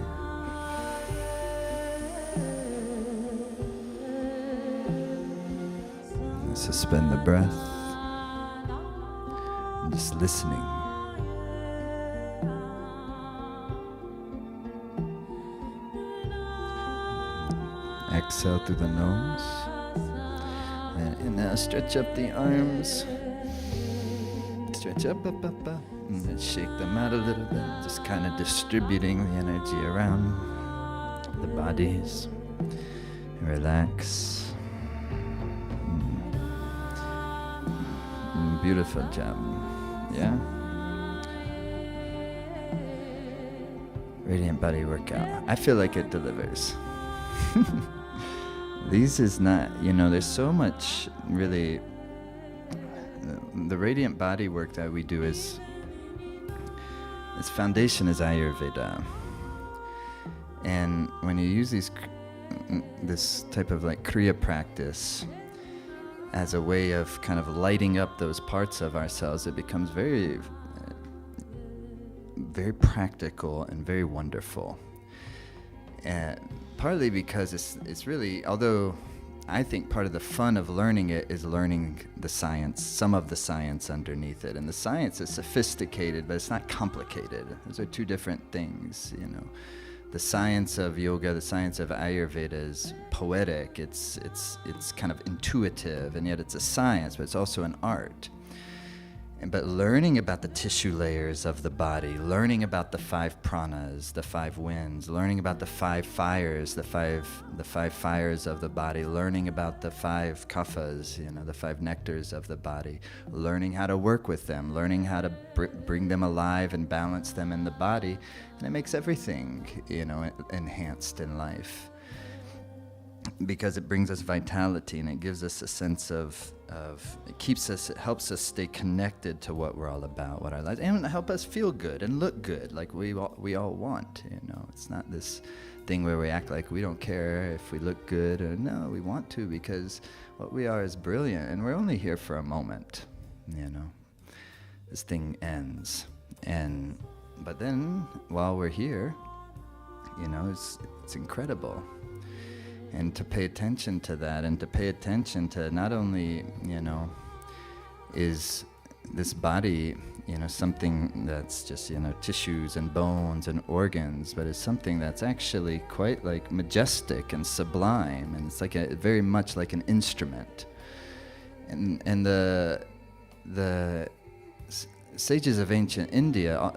And suspend the breath. And just listening. Exhale through the nose. And inhale, stretch up the arms. Stretch up, up, and then shake them out a little bit, just kind of distributing the energy around. the bodies. Relax. Beautiful job. Yeah? Radiant body workout. I feel like it delivers. These is not, there's so much really. The radiant body work that we do its foundation is Ayurveda. And when you use this type of like Kriya practice as a way of kind of lighting up those parts of ourselves, it becomes very, very practical and very wonderful. And partly because it's really, although I think part of the fun of learning it is learning the science, some of the science underneath it. And the science is sophisticated, but it's not complicated. Those are two different things, The science of yoga, the science of Ayurveda is poetic. It's kind of intuitive, and yet it's a science, but it's also an art. But learning about the tissue layers of the body, learning about the 5 pranas, the 5 winds, learning about the 5 fires, the five fires of the body, learning about the 5 kaphas, the 5 nectars of the body, learning how to work with them, learning how to bring them alive and balance them in the body, and it makes everything, enhanced in life. Because it brings us vitality, and it gives us a sense of it helps us stay connected to what we're all about, what our lives, and help us feel good and look good, like we all want. It's not this thing where we act like we don't care if we look good, or no, we want to, because what we are is brilliant, and we're only here for a moment. This thing ends, but then while we're here, it's incredible. And to pay attention to that, and to pay attention to not only, is this body, something that's just, tissues and bones and organs, but it's something that's actually quite like majestic and sublime, and it's like very much like an instrument. And the sages of ancient India,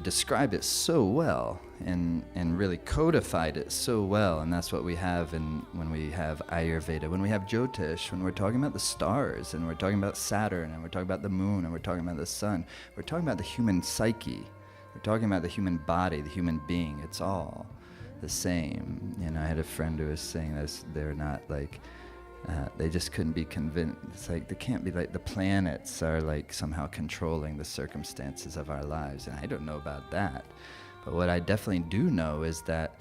described it so well, and really codified it so well, and that's what we have when we have Ayurveda, when we have Jyotish, when we're talking about the stars, and we're talking about Saturn, and we're talking about the moon, and we're talking about the sun. We're talking about the human psyche. We're talking about the human body, the human being. It's all the same. I had a friend who was saying this, they're not like, they just couldn't be convinced. It's like they can't be like the planets are like somehow controlling the circumstances of our lives, and I don't know about that. But what I definitely do know is that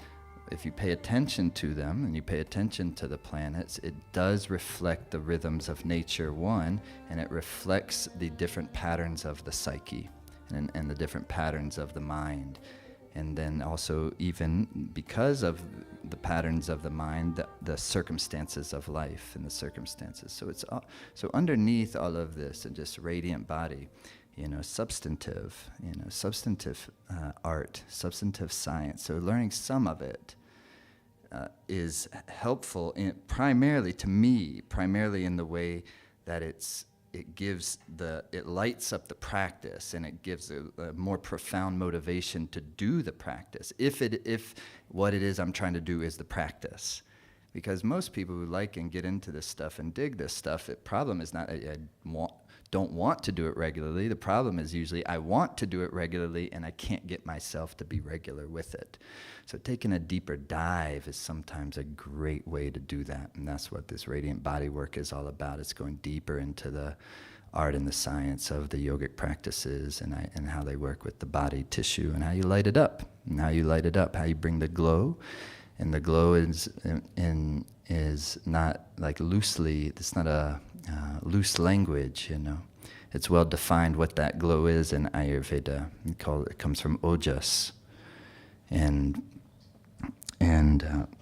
if you pay attention to them, and you pay attention to the planets, it does reflect the rhythms of nature, one, and it reflects the different patterns of the psyche, and the different patterns of the mind. And then also, even because of the patterns of the mind, the circumstances of life and the circumstances. So it's so underneath all of this, and just radiant body, substantive art, substantive science. So learning some of it is helpful primarily in the way that it lights up the practice, and it gives a more profound motivation to do the practice. If what it is I'm trying to do is the practice. Because most people who like and get into this stuff and dig this stuff, the problem is not I don't want to do it regularly. The problem is usually I want to do it regularly, and I can't get myself to be regular with it. So taking a deeper dive is sometimes a great way to do that, and that's what this radiant body work is all about. It's going deeper into the art and the science of the yogic practices, and how they work with the body tissue, and how you light it up, how you bring the glow. And the glow is not like loosely, it's not a loose language, It's well defined what that glow is in Ayurveda. It comes from ojas. And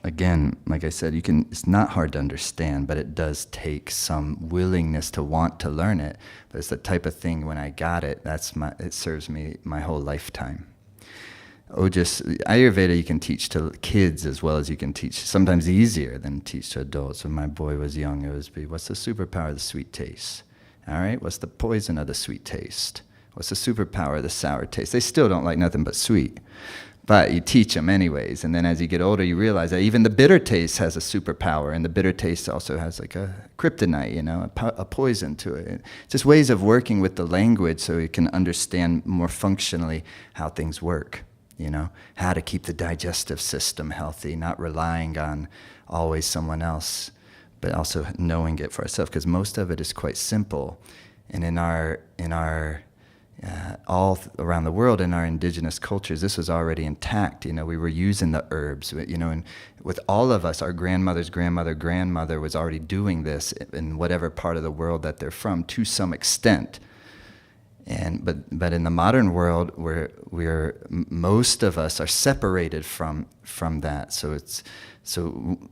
again, like I said, it's not hard to understand, but it does take some willingness to want to learn it. But it's the type of thing, when I got it, it serves me my whole lifetime. Ayurveda you can teach to kids as well as you can teach, sometimes easier than teach to adults. When my boy was young, it was, what's the superpower of the sweet taste? All right, what's the poison of the sweet taste? What's the superpower of the sour taste? They still don't like nothing but sweet. but you teach them anyways. And then as you get older, you realize that even the bitter taste has a superpower, and the bitter taste also has like a kryptonite, a poison to it. It's just ways of working with the language so you can understand more functionally how things work, how to keep the digestive system healthy, not relying on always someone else, but also knowing it for ourselves, because most of it is quite simple. And in our all around the world, in our indigenous cultures, this was already intact. We were using the herbs, and with all of us, our grandmother's grandmother was already doing this in whatever part of the world that they're from to some extent. But in the modern world, we're most of us are separated from that. So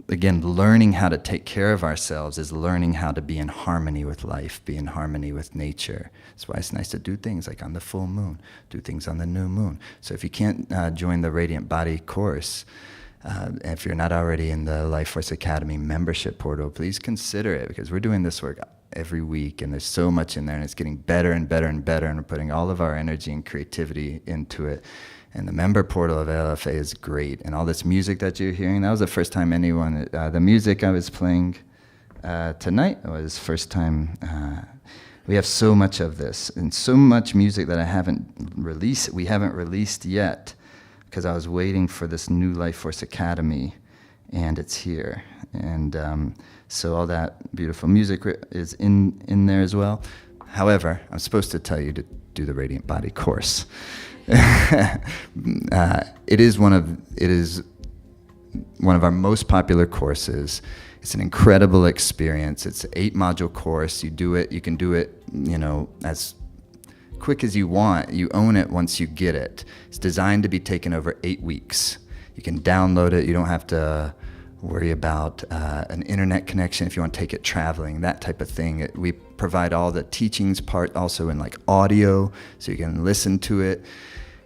again, learning how to take care of ourselves is learning how to be in harmony with life, be in harmony with nature. That's why it's nice to do things like on the full moon, do things on the new moon. So if you can't join the Radiant Body course, if you're not already in the Life Force Academy membership portal, please consider it, because we're doing this work every week, and there's so much in there, and it's getting better and better and better, and we're putting all of our energy and creativity into it. And the member portal of LFA is great. And all this music that you're hearing, that was the first time anyone, the music I was playing tonight was first time. We have so much of this and so much music that we haven't released yet, because I was waiting for this new Life Force Academy, and it's here. And so all that beautiful music is in there as well. However, I'm supposed to tell you to do the Radiant Body course. It is one of our most popular courses. It's an incredible experience. It's an 8-module course. You can do it, as quick as you want. You own it once you get it. It's designed to be taken over 8 weeks. You can download it. You don't have to worry about an internet connection if you want to take it traveling, that type of thing. We provide all the teachings part also in like audio, so you can listen to it.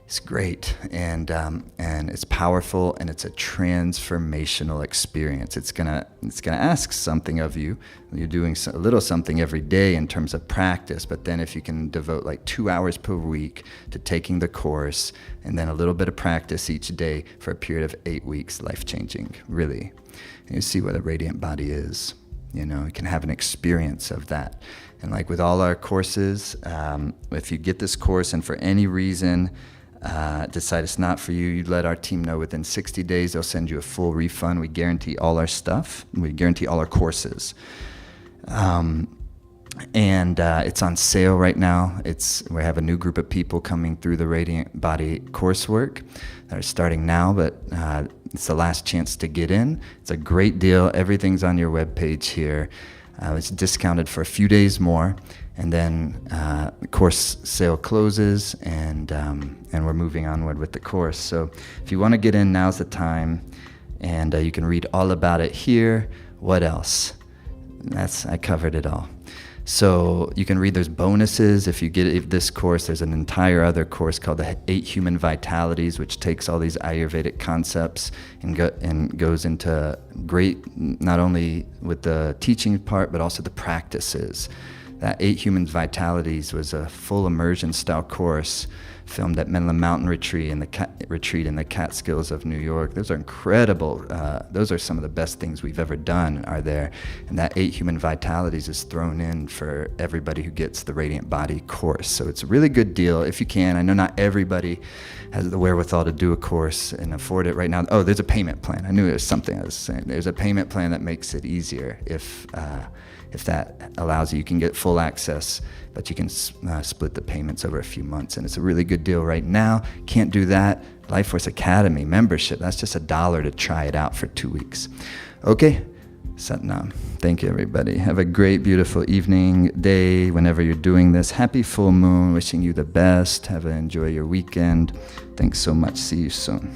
It's great, and it's powerful, and it's a transformational experience. It's gonna ask something of you. You're doing a little something every day in terms of practice, but then if you can devote like 2 hours per week to taking the course, and then a little bit of practice each day for a period of 8 weeks, life-changing, really. And you see what a radiant body is. You can have an experience of that. And like with all our courses, if you get this course and for any reason decide it's not for you, you let our team know within 60 days. They'll send you a full refund. We guarantee all our stuff. We guarantee all our courses. And it's on sale right now. We have a new group of people coming through the Radiant Body coursework that are starting now, but it's the last chance to get in. It's a great deal. Everything's on your webpage here. It's discounted for a few days more, and then the course sale closes, and we're moving onward with the course. So if you want to get in, now's the time, and you can read all about it here. What else? I covered it all. So you can read, there's bonuses. If you get this course, there's an entire other course called the 8 Human Vitalities, which takes all these Ayurvedic concepts and goes into great, not only with the teaching part, but also the practices. That 8 Human Vitalities was a full immersion style course filmed at Menla Mountain Retreat in the Catskills of New York. Those are incredible. Those are some of the best things we've ever done are there. And that 8 Human Vitalities is thrown in for everybody who gets the Radiant Body course. So it's a really good deal if you can. I know not everybody has the wherewithal to do a course and afford it right now. Oh, there's a payment plan. I knew there was something I was saying. There's a payment plan that makes it easier if that allows you. You can get full access, but you can split the payments over a few months, and it's a really good deal right now. Can't do that. Life Force Academy membership, that's just $1 to try it out for 2 weeks. Okay, Satnam. Thank you, everybody. Have a great, beautiful evening, day, whenever you're doing this. Happy full moon. Wishing you the best. Enjoy your weekend. Thanks so much. See you soon.